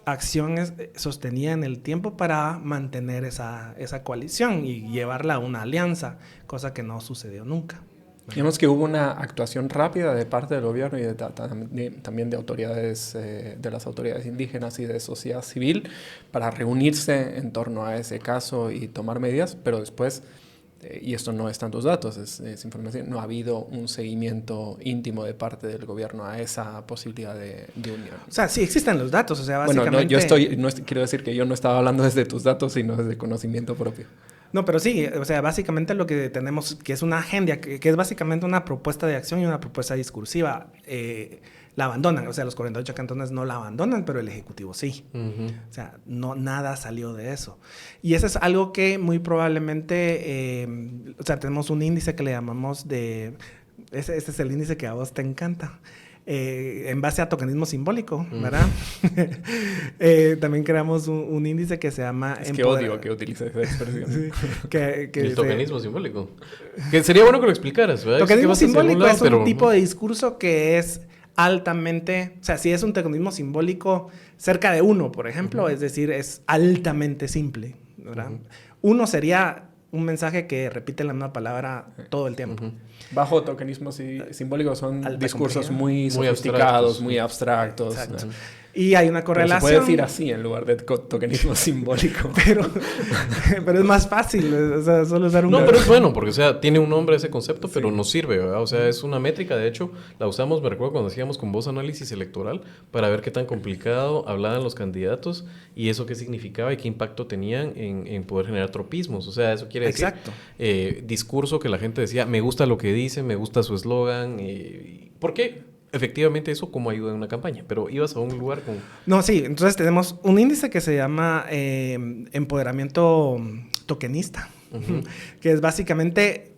acciones sostenidas en el tiempo para mantener esa coalición y llevarla a una alianza, cosa que no sucedió nunca. Digamos que hubo una actuación rápida de parte del gobierno y también de autoridades, de las autoridades indígenas y de sociedad civil para reunirse en torno a ese caso y tomar medidas, pero después, y esto no está en tus datos, es información, no ha habido un seguimiento íntimo de parte del gobierno a esa posibilidad de unión. O sea, sí existen los datos, o sea, básicamente... Bueno, quiero decir que yo no estaba hablando desde tus datos, sino desde conocimiento propio. No, pero sí, o sea, básicamente lo que tenemos, que es una agenda, que es básicamente una propuesta de acción y una propuesta discursiva, la abandonan. O sea, los 48 cantones no la abandonan, pero el Ejecutivo sí. O sea, nada salió de eso. Y eso es algo que muy probablemente, o sea, tenemos un índice que le llamamos ese es el índice que a vos te encanta. En base a tokenismo simbólico, ¿verdad? También creamos un índice que se llama... Es que odio que utilices esa expresión. Sí, el tokenismo simbólico. Que sería bueno que lo explicaras, ¿verdad? Tokenismo simbólico es un tipo de discurso que es altamente... O sea, si es un tokenismo simbólico cerca de 1, por ejemplo, es decir, es altamente simple, ¿verdad? 1 sería un mensaje que repite la misma palabra todo el tiempo. Bajo tokenismo simbólico son discursos muy sofisticados, muy abstractos. Exacto. Y hay una Pero correlación. se puede decir así en lugar de tokenismo simbólico. Pero es más fácil, o sea, solo usar un... No, pero es bueno, porque, o sea, tiene un nombre ese concepto, pero nos sirve, ¿verdad? O sea, es una métrica, de hecho, la usamos, me recuerdo cuando hacíamos con vos análisis electoral, para ver qué tan complicado hablaban los candidatos y eso qué significaba y qué impacto tenían en poder generar tropismos. O sea, eso quiere decir... Exacto. Discurso que la gente decía, me gusta lo que dice, me gusta su eslogan, ¿por qué? Efectivamente eso como ayuda en una campaña, pero ibas a un lugar con... No, sí, entonces tenemos un índice que se llama empoderamiento tokenista, que es básicamente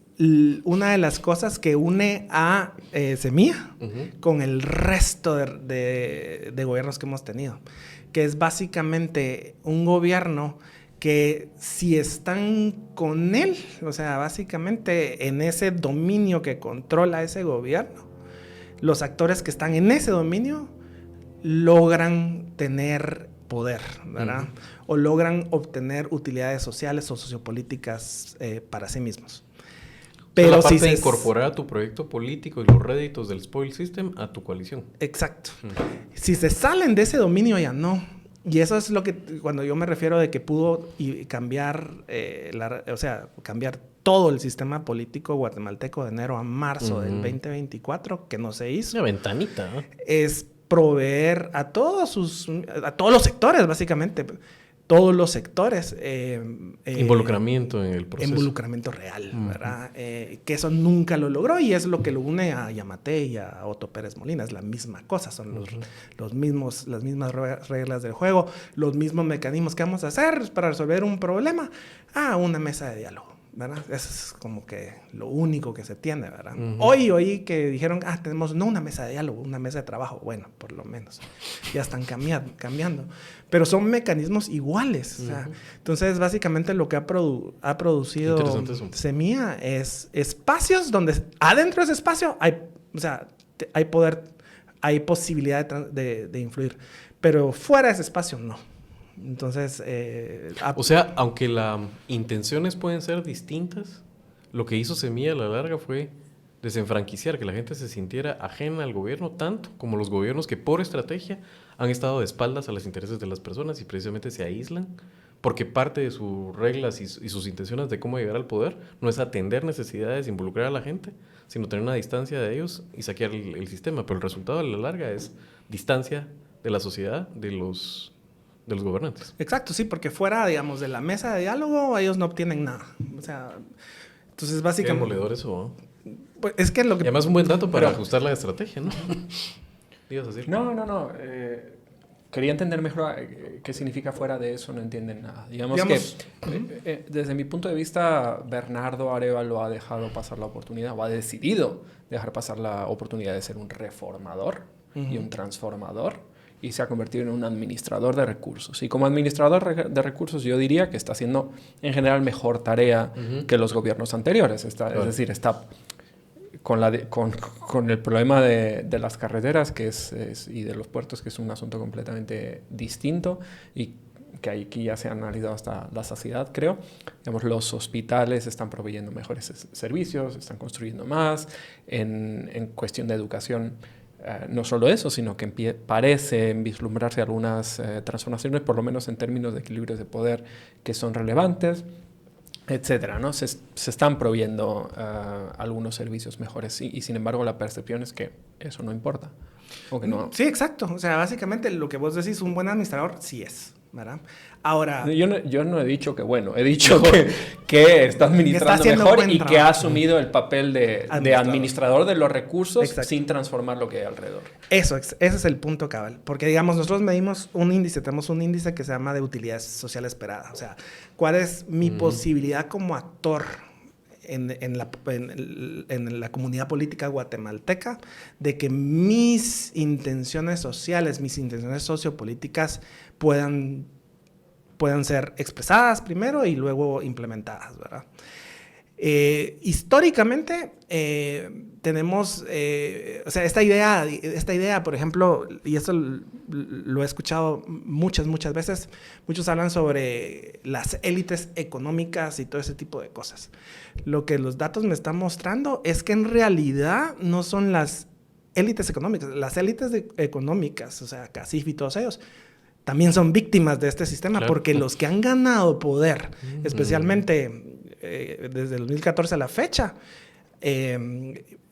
una de las cosas que une a Semilla con el resto de gobiernos que hemos tenido, que es básicamente un gobierno que si están con él, o sea, básicamente en ese dominio que controla ese gobierno, los actores que están en ese dominio logran tener poder, ¿verdad? O logran obtener utilidades sociales o sociopolíticas para sí mismos. Pero la parte de incorporar a tu proyecto político y los réditos del spoil system a tu coalición. Exacto. Si se salen de ese dominio ya no. Y eso es lo que, cuando yo me refiero de que pudo cambiar, cambiar todo el sistema político guatemalteco de enero a marzo del 2024, que no se hizo. Una ventanita, ¿no? Es proveer a todos los sectores, básicamente. Todos los sectores. Involucramiento en el proceso. Involucramiento real, ¿verdad? Que eso nunca lo logró y es lo que lo une a Yamatei y a Otto Pérez Molina. Es la misma cosa, son las mismas reglas del juego, los mismos mecanismos que vamos a hacer para resolver un problema. Una mesa de diálogo, ¿verdad? Eso es como que lo único que se tiene, ¿verdad? Hoy oí que dijeron, tenemos no una mesa de diálogo, una mesa de trabajo. Bueno, por lo menos. Ya están cambiando. Pero son mecanismos iguales. O sea, entonces, básicamente lo que ha producido Semilla es espacios donde adentro de ese espacio hay poder, hay posibilidad de influir. Pero fuera de ese espacio, no. Entonces... o sea, aunque las intenciones pueden ser distintas, lo que hizo Semilla a la larga fue desenfranquiciar, que la gente se sintiera ajena al gobierno, tanto como los gobiernos que por estrategia han estado de espaldas a los intereses de las personas y precisamente se aíslan, porque parte de sus reglas y sus intenciones de cómo llegar al poder no es atender necesidades, involucrar a la gente, sino tener una distancia de ellos y saquear el sistema. Pero el resultado a la larga es distancia de la sociedad, de los gobernantes. Exacto, sí, porque fuera, digamos, de la mesa de diálogo, ellos no obtienen nada. O sea, entonces básicamente... Qué demoledor eso, ¿no? Pues es que lo que... Y además un buen dato para ajustar la estrategia, ¿no? ¿Ibas a decir? No. Quería entender mejor qué significa fuera de eso, no entienden nada. Digamos que, desde mi punto de vista, Bernardo Arévalo ha dejado pasar la oportunidad, o ha decidido dejar pasar la oportunidad de ser un reformador y un transformador, y se ha convertido en un administrador de recursos. Y como administrador de recursos, yo diría que está haciendo, en general, mejor tarea que los gobiernos anteriores. Es decir, está... Con el problema de las carreteras y de los puertos, que es un asunto completamente distinto y que aquí ya se ha analizado hasta la saciedad, creo. Digamos, los hospitales están proveyendo mejores servicios, están construyendo más. En cuestión de educación, no solo eso, sino que parecen vislumbrarse algunas transformaciones, por lo menos en términos de equilibrios de poder, que son relevantes, etcétera, ¿no? Se están proveyendo algunos servicios mejores y sin embargo la percepción es que eso no importa. O que no... Sí, exacto. O sea, básicamente lo que vos decís, un buen administrador, sí es, ¿verdad? Ahora... Yo no he dicho que bueno, he dicho que está administrando mejor y que ha asumido el papel de administrador de los recursos sin transformar lo que hay alrededor. Ese es el punto cabal. Porque, digamos, nosotros medimos tenemos un índice que se llama de utilidad social esperada. O sea, ¿cuál es mi posibilidad como actor en la comunidad política guatemalteca de que mis intenciones sociales, mis intenciones sociopolíticas puedan ser expresadas primero y luego implementadas, ¿verdad? Históricamente tenemos, o sea, esta idea, por ejemplo, y esto lo he escuchado muchas veces, muchos hablan sobre las élites económicas y todo ese tipo de cosas. Lo que los datos me están mostrando es que en realidad no son las élites económicas. Las élites económicas, o sea, Casif y todos ellos, también son víctimas de este sistema, Claro. porque los que han ganado poder, especialmente desde el 2014 a la fecha,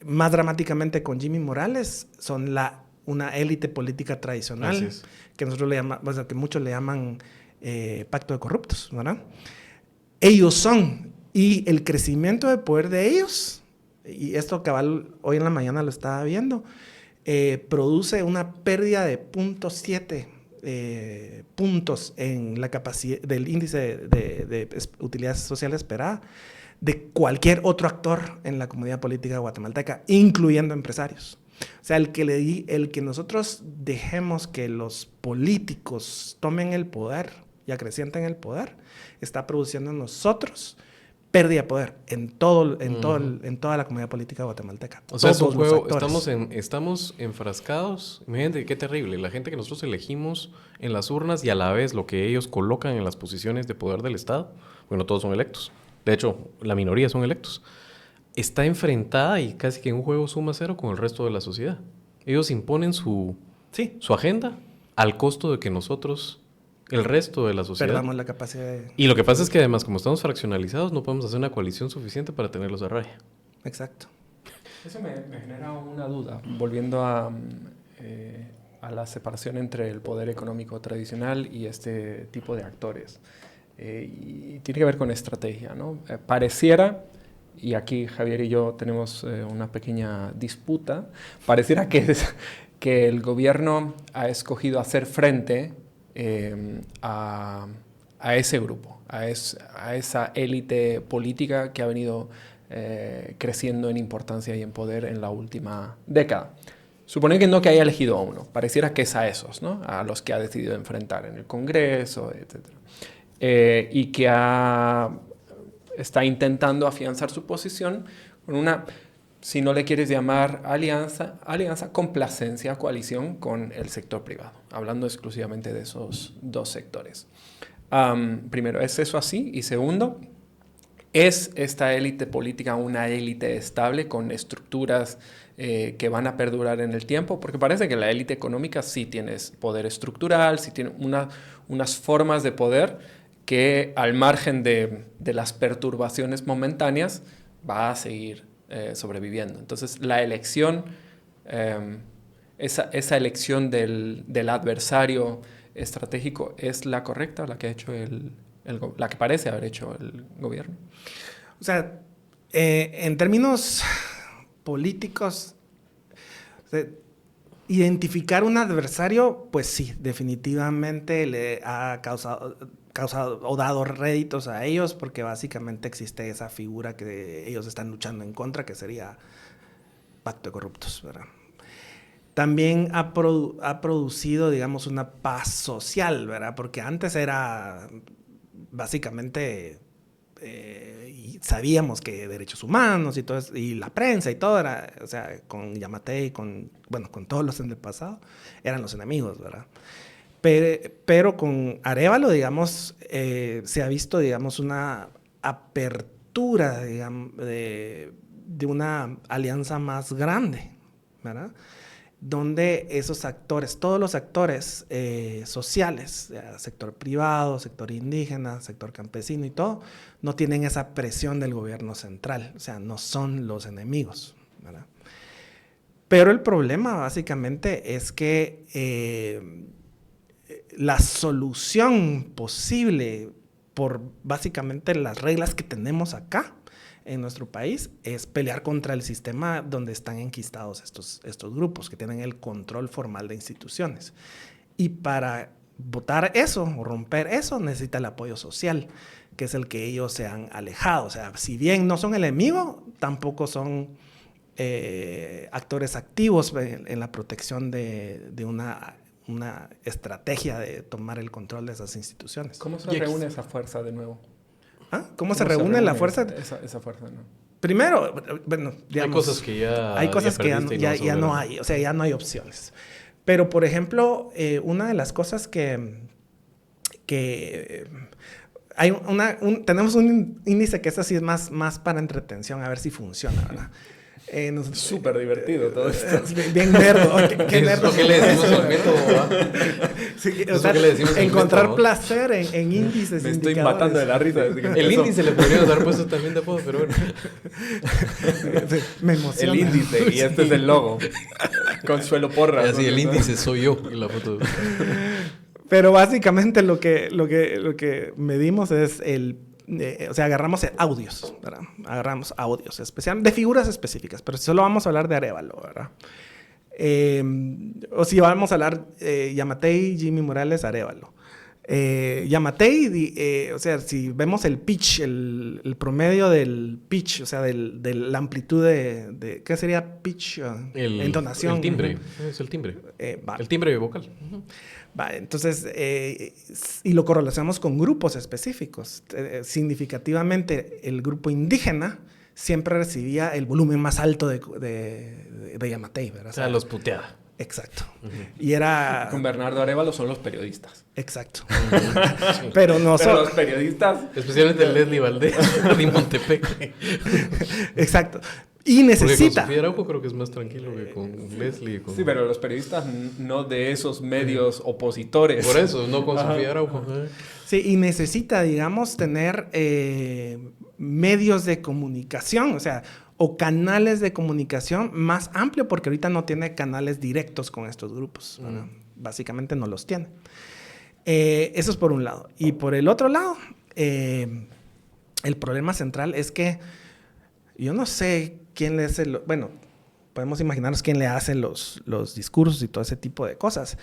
más dramáticamente con Jimmy Morales, son una élite política tradicional que nosotros le llamamos, o sea, que muchos le llaman pacto de corruptos, ¿verdad? Ellos son, y el crecimiento de poder de ellos, y esto cabal hoy en la mañana lo estaba viendo, produce una pérdida de 0.7 puntos en la capacidad del índice de utilidad social esperada de cualquier otro actor en la comunidad política guatemalteca, incluyendo empresarios. O sea, el que nosotros dejemos que los políticos tomen el poder y acrecienten el poder, está produciendo en nosotros pérdida de poder en toda la comunidad política guatemalteca. O sea, es un Todos los juego, actores. estamos enfrascados. Imagínate qué terrible. La gente que nosotros elegimos en las urnas y a la vez lo que ellos colocan en las posiciones de poder del Estado, bueno, todos son electos. De hecho, la minoría son electos. Está enfrentada y casi que en un juego suma cero con el resto de la sociedad. Ellos imponen su agenda al costo de que nosotros, el resto de la sociedad, perdamos la capacidad de... Y lo que pasa es que además, como estamos fraccionalizados, no podemos hacer una coalición suficiente para tenerlos a raya. Exacto. Eso me genera una duda, volviendo a la separación entre el poder económico tradicional y este tipo de actores. Y tiene que ver con estrategia, ¿no? Pareciera, y aquí Javier y yo tenemos una pequeña disputa, pareciera que el gobierno ha escogido hacer frente a ese grupo, a esa élite política que ha venido creciendo en importancia y en poder en la última década. Supone que no que haya elegido a uno, pareciera que es a esos, ¿no? A los que ha decidido enfrentar en el Congreso, etc. Y que está intentando afianzar su posición con una, si no le quieres llamar alianza, complacencia, coalición con el sector privado, hablando exclusivamente de esos dos sectores. Primero, ¿es eso así? Y segundo, ¿es esta élite política una élite estable con estructuras que van a perdurar en el tiempo? Porque parece que la élite económica sí tiene poder estructural, sí tiene unas formas de poder que al margen de las perturbaciones momentáneas va a seguir sobreviviendo. Entonces, la elección, esa elección del adversario estratégico es la correcta, la que ha hecho la que parece haber hecho el gobierno. O sea, en términos políticos, identificar un adversario, pues sí, definitivamente le ha causado o dado réditos a ellos, porque básicamente existe esa figura que ellos están luchando en contra, que sería pacto de corruptos, ¿verdad? También ha producido, digamos, una paz social, ¿verdad? Porque antes era básicamente, y sabíamos que derechos humanos y todo eso, y la prensa y todo era, o sea, con Yamatei y con todos los en el pasado, eran los enemigos, ¿verdad? Pero con Arévalo, digamos, se ha visto, digamos, una apertura, digamos, de una alianza más grande, ¿verdad? Donde esos actores, todos los actores sociales, sector privado, sector indígena, sector campesino y todo, no tienen esa presión del gobierno central, o sea, no son los enemigos, ¿verdad? Pero el problema básicamente es que la solución posible por básicamente las reglas que tenemos acá en nuestro país es pelear contra el sistema donde están enquistados estos grupos que tienen el control formal de instituciones. Y para votar eso o romper eso necesita el apoyo social, que es el que ellos se han alejado. O sea, si bien no son el enemigo, tampoco son actores activos en la protección de una estrategia de tomar el control de esas instituciones. ¿Cómo se reúne esa fuerza de nuevo? ¿Cómo se reúne la fuerza? Esa fuerza, ¿no? Primero, bueno, digamos, hay cosas que ya no hay, o sea, ya no hay opciones. Pero, por ejemplo, una de las cosas que hay tenemos un índice que es así, es más para entretención, a ver si funciona, ¿verdad? Súper divertido todo esto. Bien nerdo. ¿Qué nerdo? ¿Eso qué le decimos al método? Sí, o ¿Eso sea, qué le decimos al encontrar método? placer en índices. Me estoy indicadores. matando de la risa. El índice le podríamos dar puesto también de apodo, pero bueno. Sí, me emociona. El índice, y este es el logo. Consuelo Porras. Así, el índice soy yo y la foto. Pero básicamente lo que medimos es o sea, agarramos audios, ¿verdad? Agarramos audios especiales, de figuras específicas, pero solo vamos a hablar de Arévalo, ¿verdad? O si vamos a hablar Yamatei, Jimmy Morales, Arévalo. Yamatei, o sea, si vemos el pitch, el promedio del pitch, o sea, de la amplitud de ¿qué sería pitch? Entonación. El timbre, es el timbre. Vale. El timbre vocal. Vale, entonces, y lo correlacionamos con grupos específicos. Significativamente, el grupo indígena siempre recibía el volumen más alto de Yamatei, ¿verdad? O sea, los puteaba. Exacto. Y era... Con Bernardo Arévalo son los periodistas. Exacto. Pero no Pero solo... los periodistas... Especialmente el Leslie Valdés de Montepec. Exacto. Y Porque con necesita... Sofía Araujo creo que es más tranquilo que con Leslie. Sí, pero los periodistas no de esos medios opositores. Por eso, no con Sofía Araujo. Sí, y necesita, digamos, tener medios de comunicación, o sea, o canales de comunicación más amplio, porque ahorita no tiene canales directos con estos grupos. Bueno, básicamente no los tiene. Eso es por un lado. Y por el otro lado, el problema central es que yo no sé quién le hace... Bueno, podemos imaginarnos quién le hace los discursos y todo ese tipo de cosas.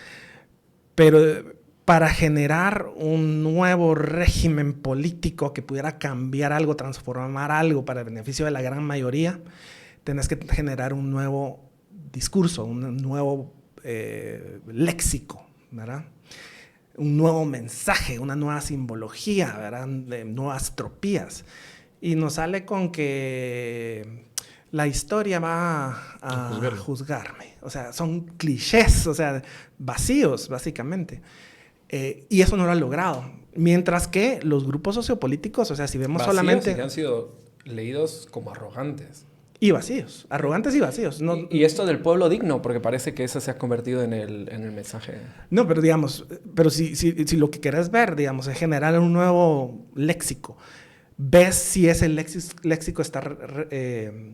Pero para generar un nuevo régimen político que pudiera cambiar algo, transformar algo para el beneficio de la gran mayoría, tenés que generar un nuevo discurso, un nuevo léxico, ¿verdad? Un nuevo mensaje, una nueva simbología, ¿verdad? Nuevas tropías. Y nos sale con que la historia va a juzgarme. O sea, son clichés, o sea, vacíos, básicamente. Y eso no lo ha logrado. Mientras que los grupos sociopolíticos, o sea, si vemos vacíos solamente... y han sido leídos como arrogantes. Y vacíos, arrogantes y vacíos. No, y esto del pueblo digno, porque parece que eso se ha convertido en el mensaje. No, pero digamos, si lo que querés ver, digamos, es generar un nuevo léxico, ves si ese léxico está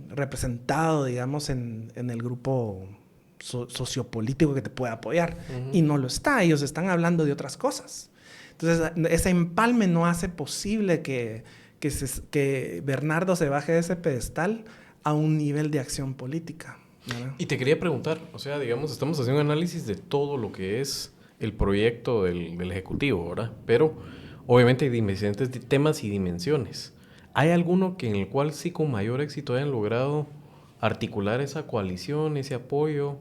representado, digamos, en el grupo sociopolítico que te puede apoyar. Y no lo está, ellos están hablando de otras cosas. Entonces, ese empalme no hace posible que Bernardo se baje de ese pedestal a un nivel de acción política, ¿verdad? Y te quería preguntar, o sea, digamos, estamos haciendo un análisis de todo lo que es el proyecto del Ejecutivo, ¿verdad? Pero obviamente hay diferentes temas y dimensiones. ¿Hay alguno en el cual sí con mayor éxito hayan logrado articular esa coalición, ese apoyo?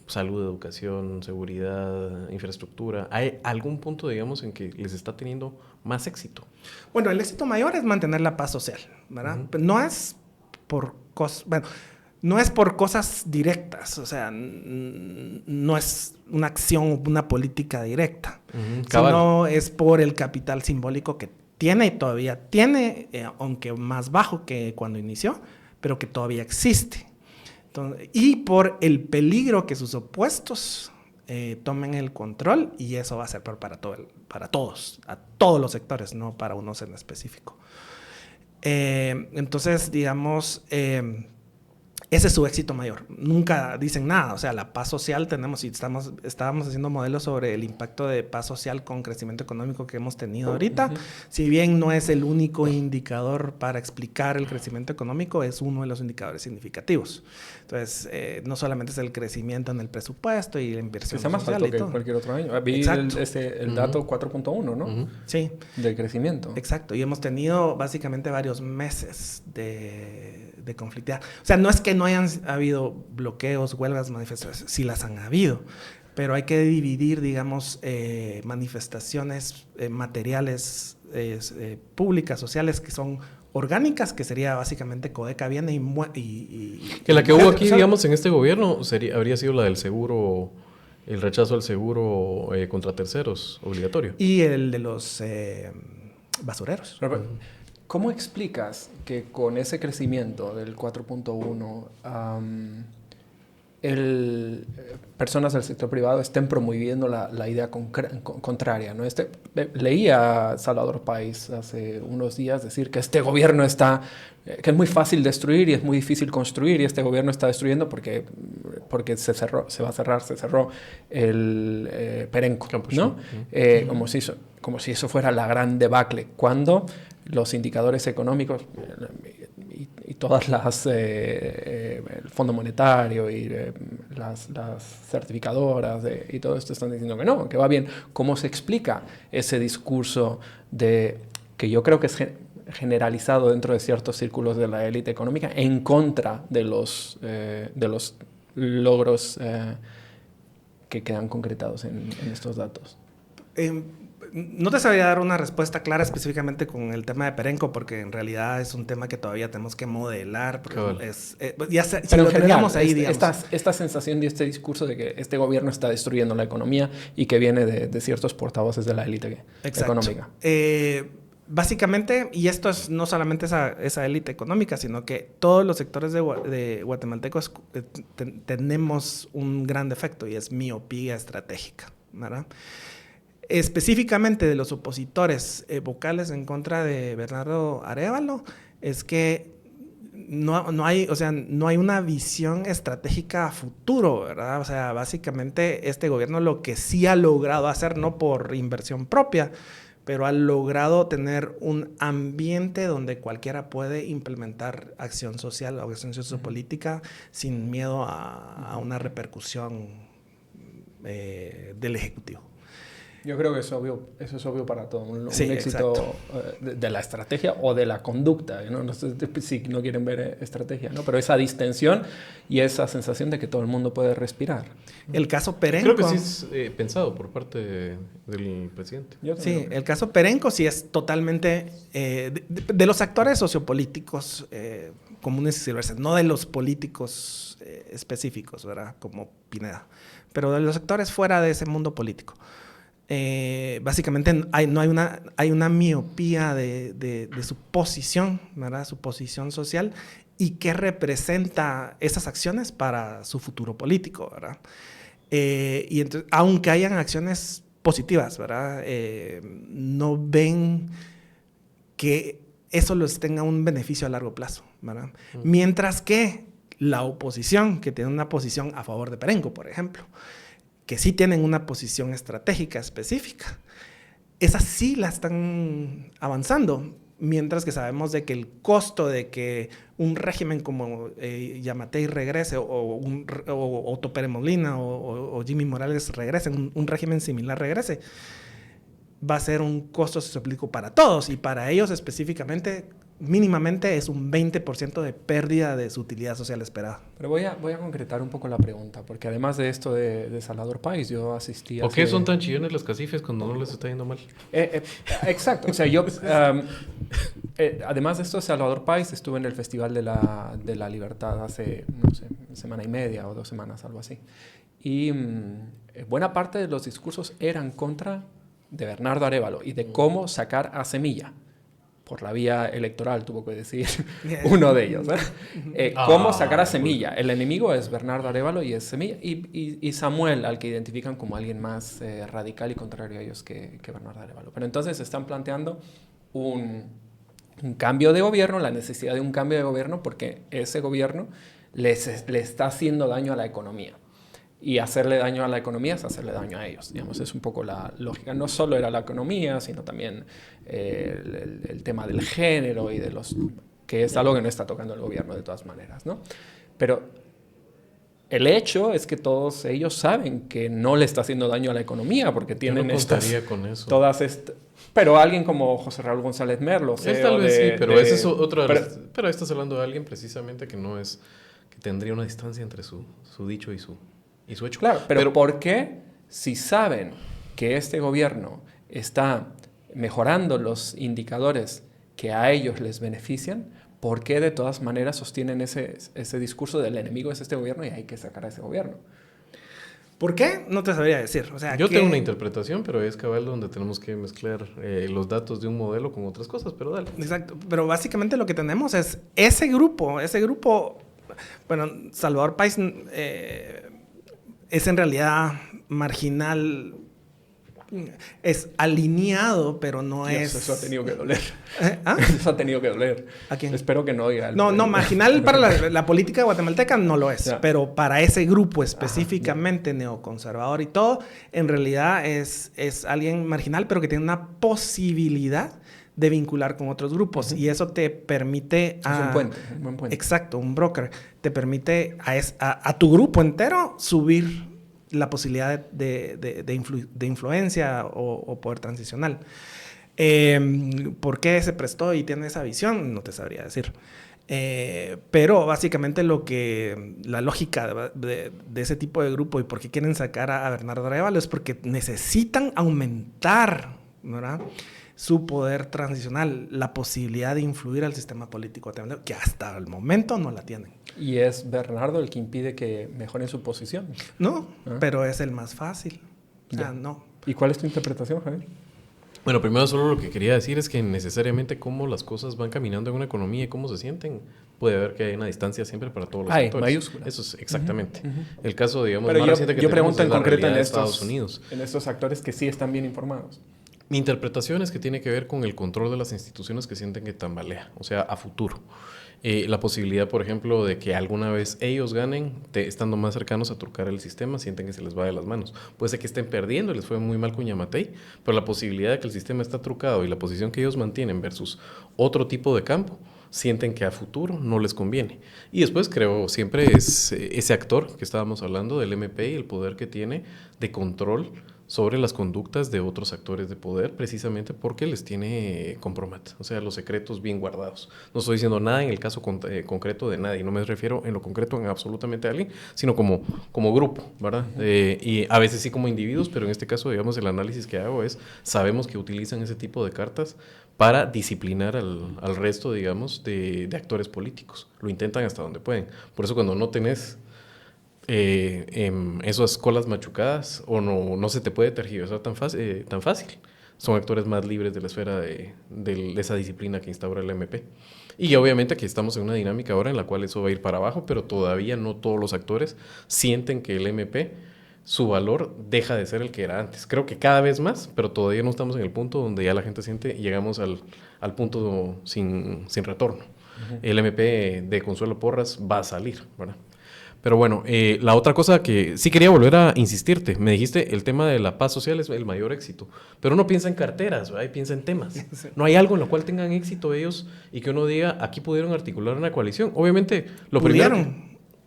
Salud, educación, seguridad, infraestructura. ¿Hay algún punto, digamos, en que les está teniendo más éxito? Bueno, el éxito mayor es mantener la paz social, ¿verdad? Pero no es por cosas... Bueno, no es por cosas directas, o sea, no es una acción, una política directa, sino es por el capital simbólico que tiene y todavía tiene, aunque más bajo que cuando inició, pero que todavía existe. Entonces, y por el peligro que sus opuestos tomen el control, y eso va a ser para todos, a todos los sectores, no para unos en específico. Entonces, digamos, ese es su éxito mayor. Nunca dicen nada. O sea, la paz social tenemos, y estábamos haciendo modelos sobre el impacto de paz social con crecimiento económico que hemos tenido ahorita. Si bien no es el único indicador para explicar el crecimiento económico, es uno de los indicadores significativos. Entonces, no solamente es el crecimiento en el presupuesto y la inversión social. Está más alto que cualquier otro año. Vi el dato 4.1, ¿no? Sí. Del crecimiento. Exacto. Y hemos tenido básicamente varios meses de conflictividad. O sea, no es que no hayan habido bloqueos, huelgas, manifestaciones, sí las han habido, pero hay que dividir, digamos, manifestaciones materiales, públicas, sociales, que son orgánicas, que sería básicamente Codeca viene y que la que hubo aquí, digamos, en este gobierno, habría sido la del seguro, el rechazo al seguro contra terceros, obligatorio. Y el de los basureros. ¿Cómo explicas que con ese crecimiento del 4.1 personas del sector privado estén promoviendo la idea contraria, ¿no? Leía a Salvador Pais hace unos días decir que este gobierno que es muy fácil destruir y es muy difícil construir, y este gobierno está destruyendo porque se cerró el Perenco, ¿no? Como si eso fuera la gran debacle, cuando los indicadores económicos y todas el Fondo Monetario y las certificadoras y todo esto están diciendo que no, que va bien. ¿Cómo se explica ese discurso que yo creo que es generalizado dentro de ciertos círculos de la élite económica en contra de los logros que quedan concretados en estos datos? No te sabría dar una respuesta clara específicamente con el tema de Perenco, porque en realidad es un tema que todavía tenemos que modelar. Porque si lo teníamos ahí, digamos. Esta sensación y este discurso de que este gobierno está destruyendo la economía y que viene de ciertos portavoces de la élite económica. Básicamente, y esto es no solamente esa élite económica, sino que todos los sectores de guatemaltecos tenemos un gran defecto, y es miopía estratégica, ¿verdad? Específicamente de los opositores vocales en contra de Bernardo Arévalo, es que no hay una visión estratégica a futuro, ¿verdad? O sea, básicamente este gobierno lo que sí ha logrado hacer, no por inversión propia, pero ha logrado tener un ambiente donde cualquiera puede implementar acción social o acción sociopolítica sin miedo a una repercusión del Ejecutivo. Yo creo que eso es obvio para todo. Un éxito de la estrategia o de la conducta, ¿no? No sé si no quieren ver estrategia, ¿no? Pero esa distensión y esa sensación de que todo el mundo puede respirar. El caso Perenco... Creo que sí es pensado por parte del presidente. Sí, el caso Perenco sí es totalmente de los actores sociopolíticos comunes y silvestres, no de los políticos específicos, ¿verdad? Como Pineda, pero de los actores fuera de ese mundo político. Básicamente hay una miopía de su posición, ¿verdad? Su posición social, y qué representa esas acciones para su futuro político, ¿verdad? Y entonces, aunque hayan acciones positivas, ¿verdad? No ven que eso les tenga un beneficio a largo plazo, ¿verdad? Mientras que la oposición, que tiene una posición a favor de Perenco, por ejemplo, que sí tienen una posición estratégica específica, esas sí la están avanzando, mientras que sabemos de que el costo de que un régimen como Yamatei regrese, o Otto Pérez Molina o Jimmy Morales regresen, un régimen similar regrese, va a ser un costo sociopolítico para todos, y para ellos específicamente, mínimamente es un 20% de pérdida de su utilidad social esperada. Pero voy a concretar un poco la pregunta, porque además de esto de Salvador Pais, yo asistí a... ¿Por qué son tan chillones los cacifes cuando no les está yendo mal? Exacto, o sea, yo... además de esto de Salvador Pais, estuve en el Festival de la Libertad hace, no sé, semana y media o 2 semanas, algo así. Y buena parte de los discursos eran contra de Bernardo Arévalo y de cómo sacar a Semilla. Por la vía electoral, tuvo que decir uno de ellos. ¿Cómo sacar a Semilla? El enemigo es Bernardo Arévalo y es Semilla. Y Samuel, al que identifican como alguien más radical y contrario a ellos que Bernardo Arévalo. Pero entonces están planteando un cambio de gobierno, la necesidad de un cambio de gobierno, porque ese gobierno le está haciendo daño a la economía. Y hacerle daño a la economía es hacerle daño a ellos. Digamos, es un poco la lógica. No solo era la economía, sino también el tema del género y que es algo que no está tocando el gobierno de todas maneras, ¿no? Pero el hecho es que todos ellos saben que no le está haciendo daño a la economía, porque tienen con eso. Pero alguien como José Raúl González Merlo, tal vez sí, pero ese es otro. Pero estás hablando de alguien precisamente que tendría una distancia entre su dicho y su hecho. Claro, pero ¿por qué, si saben que este gobierno está mejorando los indicadores que a ellos les benefician, por qué de todas maneras sostienen ese discurso del enemigo es este gobierno y hay que sacar a ese gobierno? ¿Por qué? No te sabría decir. O sea, Yo tengo una interpretación, pero es cabal donde tenemos que mezclar los datos de un modelo con otras cosas, pero dale. Exacto. Pero básicamente lo que tenemos es ese grupo, bueno, Salvador Pais es en realidad marginal, es alineado, pero no Dios, es... Eso ha tenido que doler. ¿Ah? Eso ha tenido que doler. ¿A quién? Espero que no oiga. No, marginal para la política guatemalteca no lo es, Ya. pero para ese grupo específicamente neoconservador y todo, en realidad es alguien marginal, pero que tiene una posibilidad de vincular con otros grupos. Y eso te permite... Es un puente, un buen puente. Exacto, un broker. Te permite a tu grupo entero subir la posibilidad de influencia o poder transicional. ¿Por qué se prestó y tiene esa visión? No te sabría decir. Pero básicamente la lógica de ese tipo de grupo y por qué quieren sacar a Bernardo Arévalo es porque necesitan aumentar, ¿verdad?, su poder transicional, la posibilidad de influir al sistema político que hasta el momento no la tienen. Y es Bernardo el que impide que mejoren su posición. No, pero es el más fácil. O sea, no. ¿Y cuál es tu interpretación, Javier? Bueno, primero solo lo que quería decir es que necesariamente cómo las cosas van caminando en una economía y cómo se sienten, puede haber que hay una distancia siempre para todos los sectores. Mayúscula. Eso es exactamente. El caso, digamos, Pero más reciente que yo tenemos pregunto es en la concreto realidad en de Estados Unidos. estos actores que sí están bien informados. Mi interpretación es que tiene que ver con el control de las instituciones que sienten que tambalea, o sea, a futuro. La posibilidad, por ejemplo, de que alguna vez ellos ganen, estando más cercanos a trucar el sistema, sienten que se les va de las manos. Puede ser que estén perdiendo, les fue muy mal con Yamatei, pero la posibilidad de que el sistema está trucado y la posición que ellos mantienen versus otro tipo de campo, sienten que a futuro no les conviene. Y después creo siempre es ese actor que estábamos hablando del MP y el poder que tiene de control sobre las conductas de otros actores de poder, precisamente porque les tiene compromat, o sea, los secretos bien guardados. No estoy diciendo nada en el caso concreto de nadie, no me refiero en lo concreto en absolutamente a alguien, sino como grupo, ¿verdad? Y a veces sí como individuos, pero en este caso, digamos, el análisis que hago es, sabemos que utilizan ese tipo de cartas para disciplinar al resto, digamos, de actores políticos. Lo intentan hasta donde pueden. Por eso cuando no tenés esas colas machucadas o no se te puede tergiversar tan fácil. Son actores más libres de la esfera de esa disciplina que instaura el MP. Y obviamente aquí estamos en una dinámica ahora en la cual eso va a ir para abajo, pero todavía no todos los actores sienten que el MP, su valor deja de ser el que era antes. Creo que cada vez más, pero todavía no estamos en el punto donde ya la gente siente y llegamos al punto sin retorno. El MP de Consuelo Porras va a salir, ¿verdad? Pero bueno, la otra cosa que sí quería volver a insistirte, me dijiste el tema de la paz social es el mayor éxito, pero uno piensa en carteras, ¿verdad? Y piensa en temas. Sí. No hay algo en lo cual tengan éxito ellos y que uno diga, aquí pudieron articular una coalición. Obviamente, lo primero...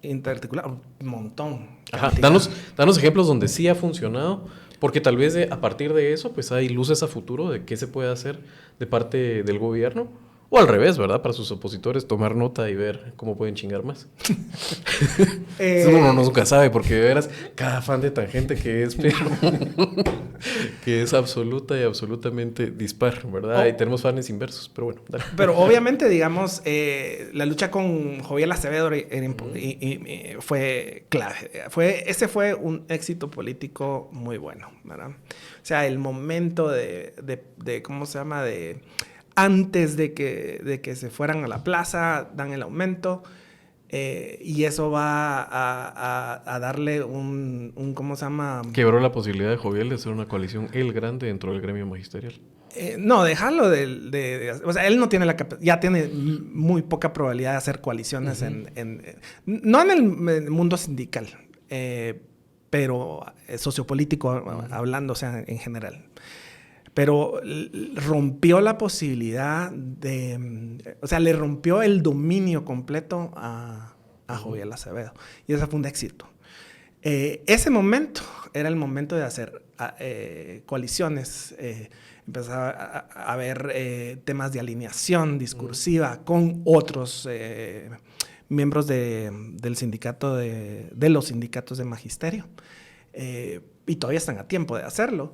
Interarticular, un montón. Ajá, danos ejemplos donde sí ha funcionado, porque tal vez a partir de eso, pues hay luces a futuro de qué se puede hacer de parte del gobierno. O al revés, ¿verdad? Para sus opositores tomar nota y ver cómo pueden chingar más. Uno nunca sabe, porque de veras, cada fan de Tangente que es, pero que es absoluta y absolutamente dispar, ¿verdad? Y tenemos fans inversos, pero bueno, dale. Pero obviamente, digamos, la lucha con Joviel Acevedo fue clave. Ese fue un éxito político muy bueno, ¿verdad? O sea, el momento de ¿cómo se llama? Antes de que se fueran a la plaza, dan el aumento y eso va a darle ¿cómo se llama? Quebró la posibilidad de Joviel de hacer una coalición, el grande dentro del gremio magisterial. No, dejarlo o sea, él no tiene ya tiene muy poca probabilidad de hacer coaliciones no en el mundo sindical, pero sociopolítico hablando, o sea, en general. Pero rompió la posibilidad o sea, le rompió el dominio completo a Joviel Acevedo. Y ese fue un éxito. Ese momento era el momento de hacer coaliciones. Empezaba a haber temas de alineación discursiva con otros miembros del sindicato de los sindicatos de magisterio. Y todavía están a tiempo de hacerlo.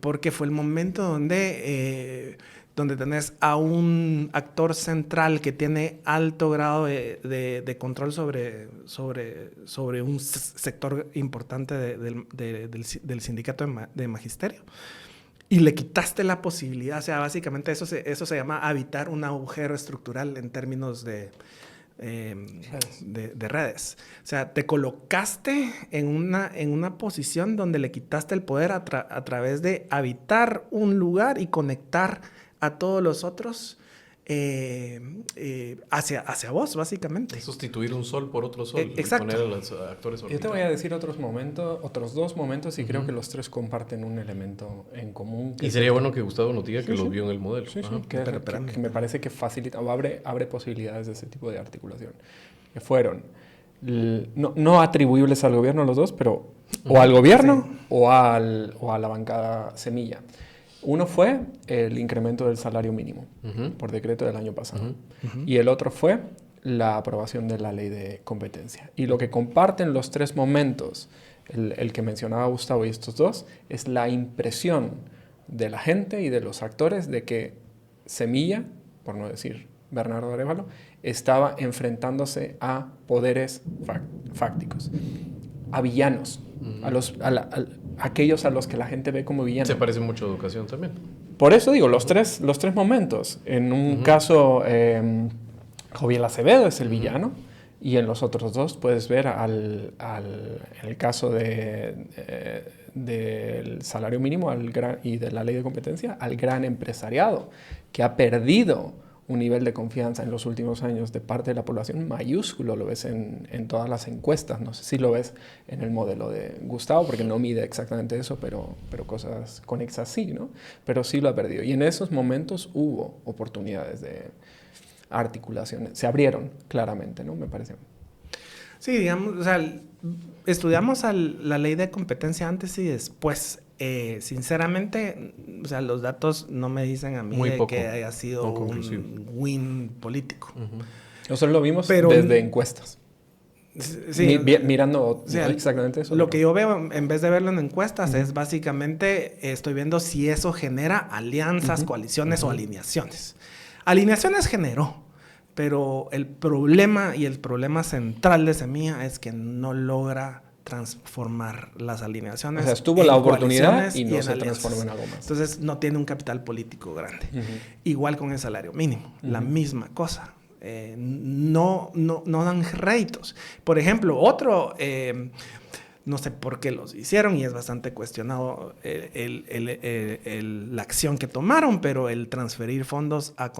Porque fue el momento donde donde tenés a un actor central que tiene alto grado de control sobre un sector importante del sindicato de magisterio. Y le quitaste la posibilidad, o sea, básicamente eso se llama habitar un agujero estructural en términos de redes. O sea, te colocaste en una posición donde le quitaste el poder a través de habitar un lugar y conectar a todos los otros hacia vos, básicamente. Sustituir un sol por otro sol. Exacto. Poner a los actores Yo te orbitales. voy a decir otros dos momentos, y creo que los tres comparten un elemento en común. Y sería bueno que Gustavo nos diga que los vio en el modelo. Sí, Ajá. que me parece que facilita o abre posibilidades de ese tipo de articulación. Que fueron no atribuibles al gobierno los dos, pero o al gobierno o a la bancada Semilla. Uno fue el incremento del salario mínimo por decreto del año pasado. Y el otro fue la aprobación de la ley de competencia. Y lo que comparten los tres momentos, el que mencionaba Gustavo y estos dos, es la impresión de la gente y de los actores de que Semilla, por no decir Bernardo Arévalo, estaba enfrentándose a poderes fácticos, a villanos, aquellos a los que la gente ve como villanos. Se parece mucho a educación también. Por eso digo, los tres momentos. En un caso, Joviel Acevedo es el villano, y en los otros dos puedes ver en el caso del salario mínimo y de la ley de competencia, al gran empresariado, que ha perdido un nivel de confianza en los últimos años de parte de la población mayúsculo. Lo ves en todas las encuestas. No sé si lo ves en el modelo de Gustavo, porque no mide exactamente eso, pero cosas conexas sí, ¿no? Pero sí lo ha perdido. Y en esos momentos hubo oportunidades de articulaciones. Se abrieron claramente, ¿no? Me parece. Sí, digamos, o sea, estudiamos la ley de competencia antes y después. Sinceramente, o sea, los datos no me dicen a mí que haya sido un win político. Nosotros lo vimos desde encuestas. Sí, mirando o sea, exactamente eso. Lo que yo veo, en vez de verlo en encuestas, es básicamente, estoy viendo si eso genera alianzas, coaliciones o alineaciones. Alineaciones generó, pero el problema central de Semilla es que no logra transformar las alineaciones. O sea, tuvo la oportunidad y no se transformó en algo más. Entonces, no tiene un capital político grande. Igual con el salario mínimo, la misma cosa. No dan réditos. Por ejemplo, otro, no sé por qué los hicieron y es bastante cuestionado la acción que tomaron, pero el transferir fondos a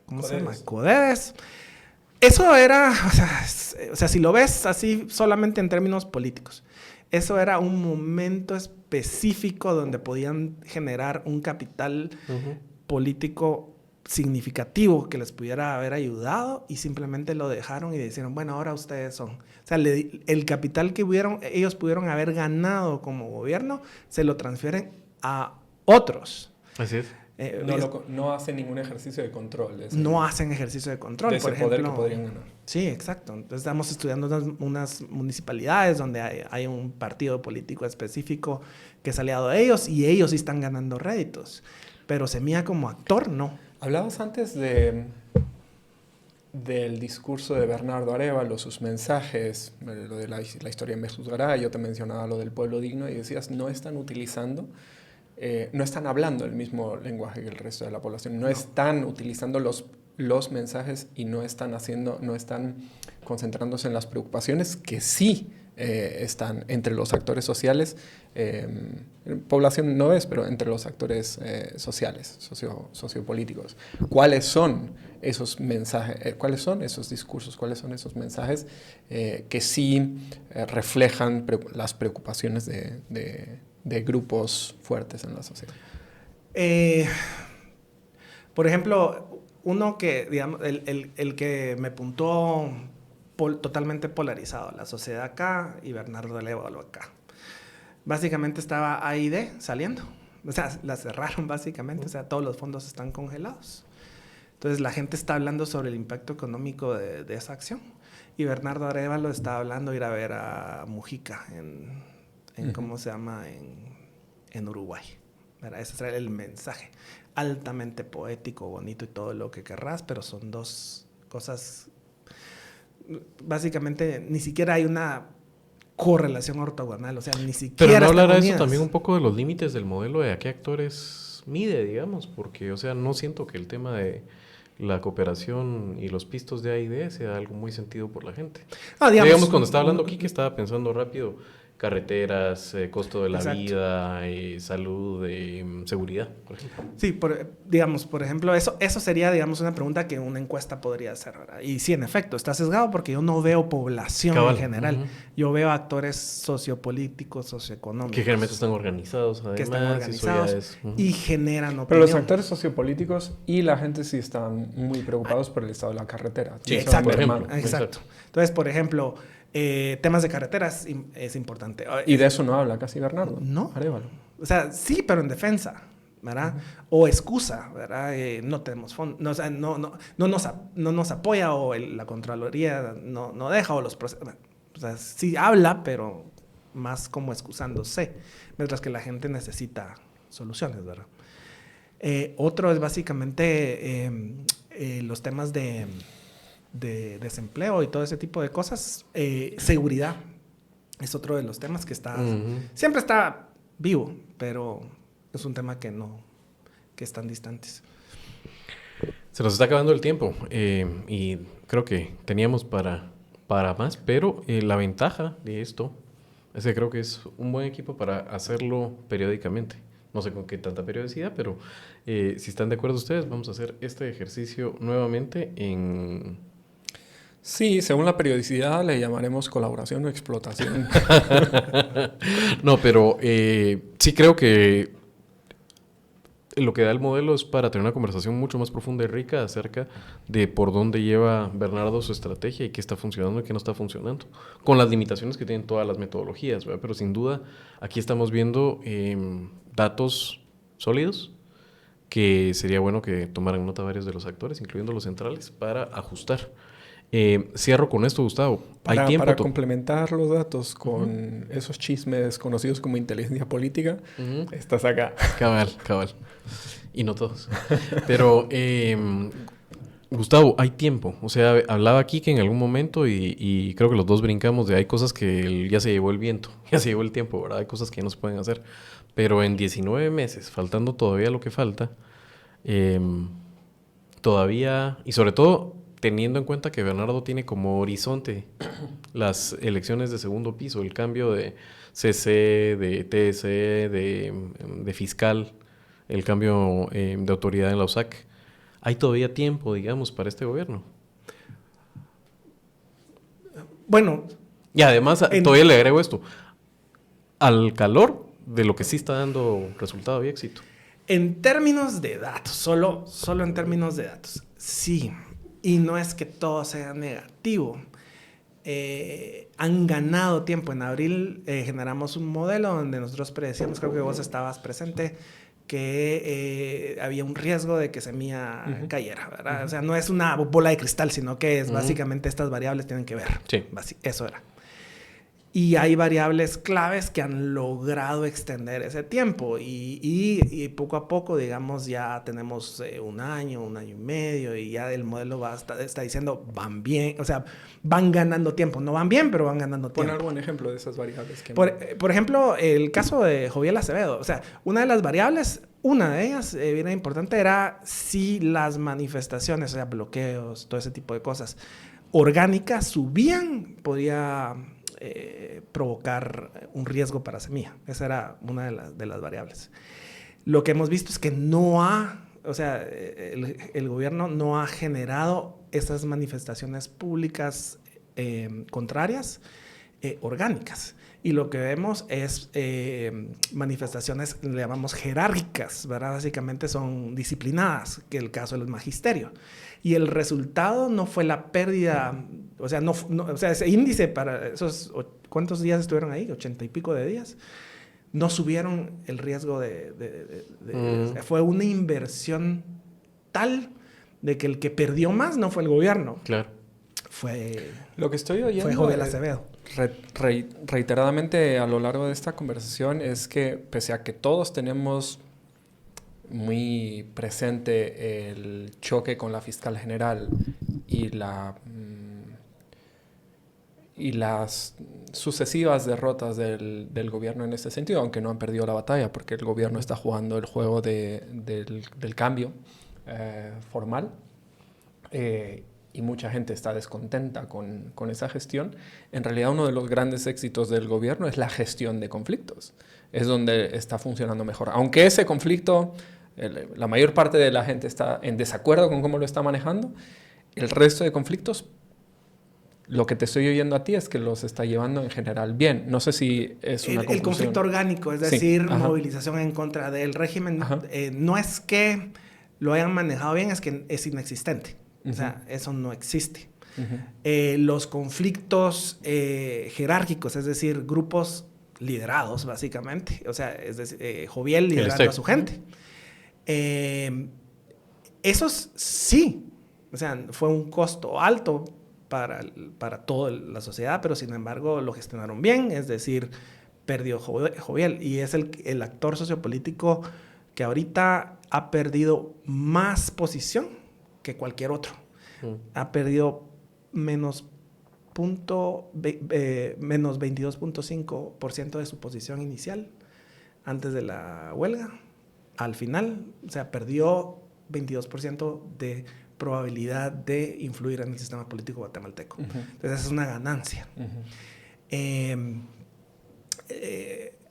¿cómo se llama? Codedes. Eso era, o sea, si lo ves así solamente en términos políticos, eso era un momento específico donde podían generar un capital político significativo que les pudiera haber ayudado, y simplemente lo dejaron y dijeron, bueno, ahora ustedes son. O sea, el capital que ellos pudieron haber ganado como gobierno, se lo transfieren a otros. Así es. No hacen ningún ejercicio de control. No hacen ejercicio de control, de ese por ejemplo. Poder que podrían ganar. Sí, exacto. Entonces estamos estudiando unas municipalidades donde hay un partido político específico que es aliado a ellos, y ellos sí están ganando réditos. Pero Semilla como actor, no. Hablabas antes del discurso de Bernardo Arévalo, sus mensajes, lo de la historia me juzgará. Yo te mencionaba lo del pueblo digno y decías, no están hablando el mismo lenguaje que el resto de la población, no están utilizando los mensajes y no están concentrándose en las preocupaciones que sí están entre los actores sociales. Población no es, pero entre los actores sociales, sociopolíticos. ¿Cuáles son esos mensajes? ¿Cuáles son esos discursos? ¿Cuáles son esos mensajes que sí reflejan las preocupaciones de grupos fuertes en la sociedad? Por ejemplo, uno que, digamos, el que me puntó totalmente polarizado, la sociedad acá y Bernardo Arévalo acá. Básicamente estaba AID saliendo. O sea, la cerraron básicamente. O sea, todos los fondos están congelados. Entonces, la gente está hablando sobre el impacto económico de esa acción. Y Bernardo Arévalo está hablando ir a ver a Mujica ¿cómo se llama? En Uruguay. ¿Verdad? Ese era el mensaje. altamente poético, bonito y todo lo que querrás, pero son dos cosas, básicamente ni siquiera hay una correlación ortogonal, o sea, ni siquiera Pero no están hablará eso unidas. también un poco de los límites del modelo de a qué actores mide, digamos, porque, o sea, no siento que el tema de la cooperación y los pistos de A y D sea algo muy sentido por la gente. No, Digamos, cuando estaba hablando Kike, estaba pensando rápido, carreteras, costo de la Exacto. vida, salud, seguridad, por ejemplo. Sí, digamos, por ejemplo, eso sería, digamos, una pregunta que una encuesta podría hacer, ¿verdad? Y sí, en efecto, está sesgado porque yo no veo población Cabal. en general. Ujú. Yo veo actores sociopolíticos, socioeconómicos. Que generalmente están organizados, además. Que están organizados ujú. y generan opinión. Pero los actores sociopolíticos y la gente sí están muy preocupados por el estado de la carretera. Sí, exacto, por ejemplo. exacto. Entonces, por ejemplo, temas de carreteras es importante. Y de eso no habla casi Bernardo. No. Arévalo. O sea, sí, pero en defensa, ¿verdad? O excusa, ¿verdad? No tenemos fondos, no, o sea, no nos apoya o la Contraloría no deja o los procesos. O sea, sí habla, pero más como excusándose, mientras que la gente necesita soluciones, ¿verdad? Otro es básicamente los temas de desempleo y todo ese tipo de cosas. Seguridad es otro de los temas que está siempre está vivo, pero es un tema que están distantes. Se nos está acabando el tiempo y creo que teníamos para más, pero la ventaja de esto es que creo que es un buen equipo para hacerlo periódicamente. No sé con qué tanta periodicidad, pero si están de acuerdo ustedes, vamos a hacer este ejercicio nuevamente en... Sí, según la periodicidad le llamaremos colaboración o explotación. No, pero sí creo que lo que da el modelo es para tener una conversación mucho más profunda y rica acerca de por dónde lleva Bernardo su estrategia y qué está funcionando y qué no está funcionando, con las limitaciones que tienen todas las metodologías, ¿verdad? Pero sin duda aquí estamos viendo datos sólidos que sería bueno que tomaran nota varios de los actores, incluyendo los centrales, para ajustar. Cierro con esto, Gustavo. Hay tiempo para complementar los datos con esos chismes conocidos como inteligencia política, estás acá. Cabal. Y no todos. Pero, Gustavo, hay tiempo. O sea, hablaba aquí que en algún momento, y creo que los dos brincamos de hay cosas que ya se llevó el viento, ya se llevó el tiempo, ¿verdad? Hay cosas que no se pueden hacer. Pero en 19 meses, faltando todavía lo que falta, todavía, y sobre todo teniendo en cuenta que Bernardo tiene como horizonte las elecciones de segundo piso, el cambio de CC, de TSE, de fiscal, el cambio de autoridad en la USAC. ¿Hay todavía tiempo, digamos, para este gobierno? Bueno. Y además, todavía le agrego esto, al calor de lo que sí está dando resultado y éxito. En términos de datos, solo en términos de datos, sí. Y no es que todo sea negativo. Han ganado tiempo. En abril generamos un modelo donde nosotros predecíamos, creo que vos estabas presente, que había un riesgo de que Semilla cayera, ¿verdad? O sea, no es una bola de cristal, sino que es básicamente estas variables tienen que ver. Sí. Eso era. Y hay variables claves que han logrado extender ese tiempo. Y poco a poco, digamos, ya tenemos un año y medio, y ya el modelo está diciendo, van bien, o sea, van ganando tiempo. No van bien, pero van ganando tiempo. Pon algún ejemplo de esas variables. Por ejemplo, el caso de Joviel Acevedo. O sea, una de ellas, bien importante, era si las manifestaciones, o sea, bloqueos, todo ese tipo de cosas, orgánicas subían, podía provocar un riesgo para Semilla. Esa era una de las variables. Lo que hemos visto es que el gobierno no ha generado esas manifestaciones públicas contrarias orgánicas. Y lo que vemos es manifestaciones, le llamamos jerárquicas, ¿verdad? Básicamente son disciplinadas, que es el caso del magisterio. Y el resultado no fue la pérdida, o sea, ese índice para esos, ¿cuántos días estuvieron ahí? 80 y pico de días. No subieron el riesgo fue una inversión tal de que el que perdió más no fue el gobierno. Claro. Lo que estoy oyendo fue Joviel Acevedo. Reiteradamente a lo largo de esta conversación es que pese a que todos tenemos muy presente el choque con la fiscal general y las sucesivas derrotas del gobierno en ese sentido, aunque no han perdido la batalla, porque el gobierno está jugando el juego del cambio formal, y mucha gente está descontenta con esa gestión. En realidad, uno de los grandes éxitos del gobierno es la gestión de conflictos. Es donde está funcionando mejor. Aunque ese conflicto, la mayor parte de la gente está en desacuerdo con cómo lo está manejando, el resto de conflictos, lo que te estoy oyendo a ti es que los está llevando en general bien. No sé si es una conclusión. El conflicto orgánico, es decir, movilización en contra del régimen, no es que lo hayan manejado bien, es que es inexistente. O sea, eso no existe. Los conflictos jerárquicos, es decir, grupos liderados, básicamente. O sea, es decir, Joviel liderando a su gente. Esos sí. O sea, fue un costo alto para toda la sociedad, pero sin embargo lo gestionaron bien. Es decir, perdió Joviel y es el actor sociopolítico que ahorita ha perdido más posición que cualquier otro. Ha perdido menos 22.5% de su posición inicial antes de la huelga. Al final, o sea, perdió 22% de probabilidad de influir en el sistema político guatemalteco. Entonces, esa es una ganancia.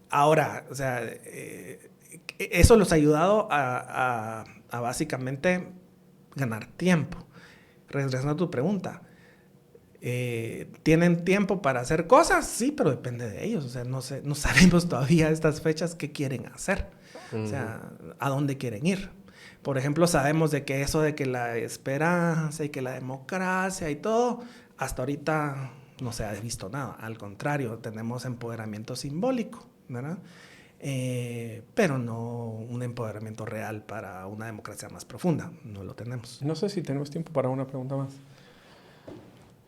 Ahora, o sea, eso los ha ayudado a básicamente ganar tiempo. Regresando a tu pregunta, ¿tienen tiempo para hacer cosas? Sí, pero depende de ellos. O sea, no sabemos todavía a estas fechas qué quieren hacer. O sea, a dónde quieren ir. Por ejemplo, sabemos de que eso de que la esperanza y que la democracia y todo, hasta ahorita no se ha visto nada. Al contrario, tenemos empoderamiento simbólico, ¿verdad? Pero no un empoderamiento real para una democracia más profunda. No lo tenemos. No sé si tenemos tiempo para una pregunta más.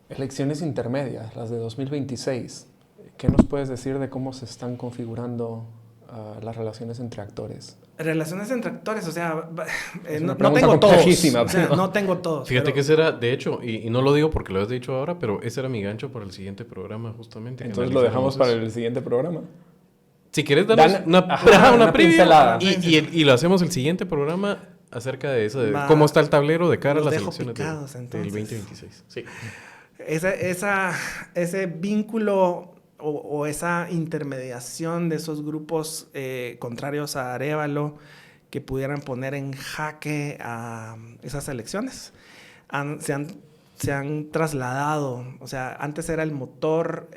Elecciones intermedias, las de 2026. ¿Qué nos puedes decir de cómo se están configurando las relaciones entre actores? Relaciones entre actores, o sea, no tengo todos. O sea, no tengo todos. Fíjate que ese era, de hecho, y no lo digo porque lo has dicho ahora, pero ese era mi gancho para el siguiente programa, justamente. Entonces lo dejamos para el siguiente programa. Si quieres, damos una preview y lo hacemos el siguiente programa acerca de eso, de cómo está el tablero de cara a las elecciones del 2026. Sí. Ese vínculo o esa intermediación de esos grupos contrarios a Arévalo que pudieran poner en jaque a esas elecciones se han trasladado. O sea, antes era el motor,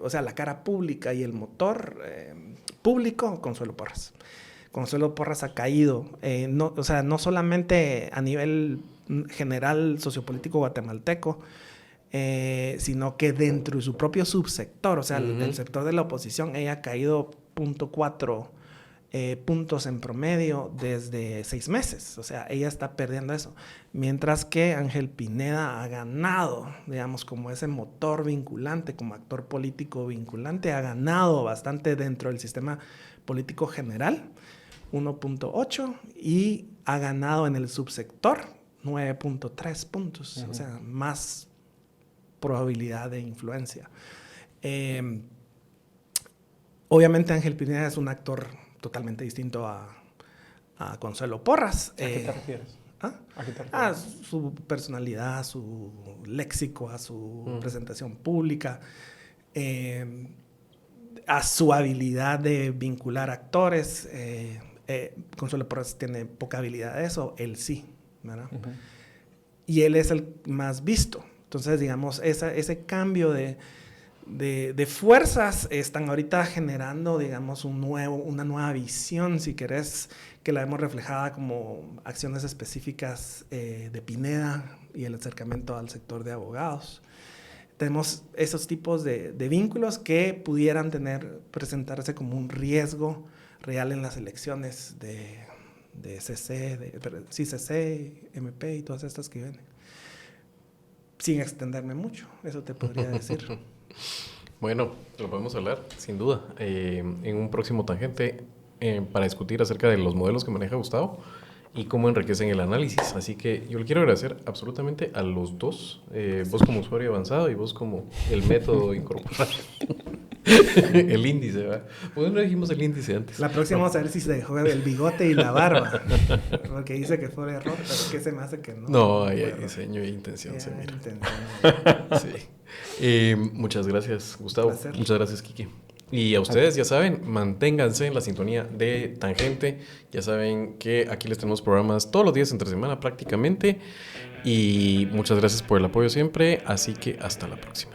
o sea, la cara pública y el motor público, Consuelo Porras. Consuelo Porras ha caído, o sea, no solamente a nivel general sociopolítico guatemalteco, sino que dentro de su propio subsector, o sea, el sector de la oposición, ella ha caído 0.4 puntos en promedio desde 6 meses. O sea, ella está perdiendo eso. Mientras que Ángel Pineda ha ganado, digamos, como ese motor vinculante, como actor político vinculante, ha ganado bastante dentro del sistema político general, 1.8, y ha ganado en el subsector 9.3 puntos. O sea, más probabilidad de influencia. Obviamente Ángel Pineda es un actor totalmente distinto a Consuelo Porras. ¿A qué te refieres? ¿A qué te refieres? A su personalidad, a su léxico, a su presentación pública, a su habilidad de vincular actores. Consuelo Porras tiene poca habilidad de eso, él sí, ¿verdad? Y él es el más visto. Entonces, digamos, ese cambio de fuerzas están ahorita generando, digamos, una nueva visión, si querés, que la vemos reflejada como acciones específicas de Pineda y el acercamiento al sector de abogados. Tenemos esos tipos de vínculos que pudieran presentarse como un riesgo real en las elecciones de CC, MP y todas estas que vienen. Sin extenderme mucho, eso te podría decir. Bueno, lo podemos hablar, sin duda, en un próximo Tangente. para discutir acerca de los modelos que maneja Gustavo y cómo enriquecen el análisis. Así que yo le quiero agradecer absolutamente a los dos, vos como usuario avanzado y vos como el método incorporado. El índice, ¿verdad? Pues no dijimos el índice antes. La próxima vamos a ver si se dejó el bigote y la barba. Porque dice que fue error, pero ¿qué se me hace que no? No, hay diseño e intención, se mira. Sí. Muchas gracias, Gustavo. Muchas gracias, Kike. Y a ustedes, ya saben, manténganse en la sintonía de Tangente. Ya saben que aquí les tenemos programas todos los días entre semana prácticamente. Y muchas gracias por el apoyo siempre. Así que hasta la próxima.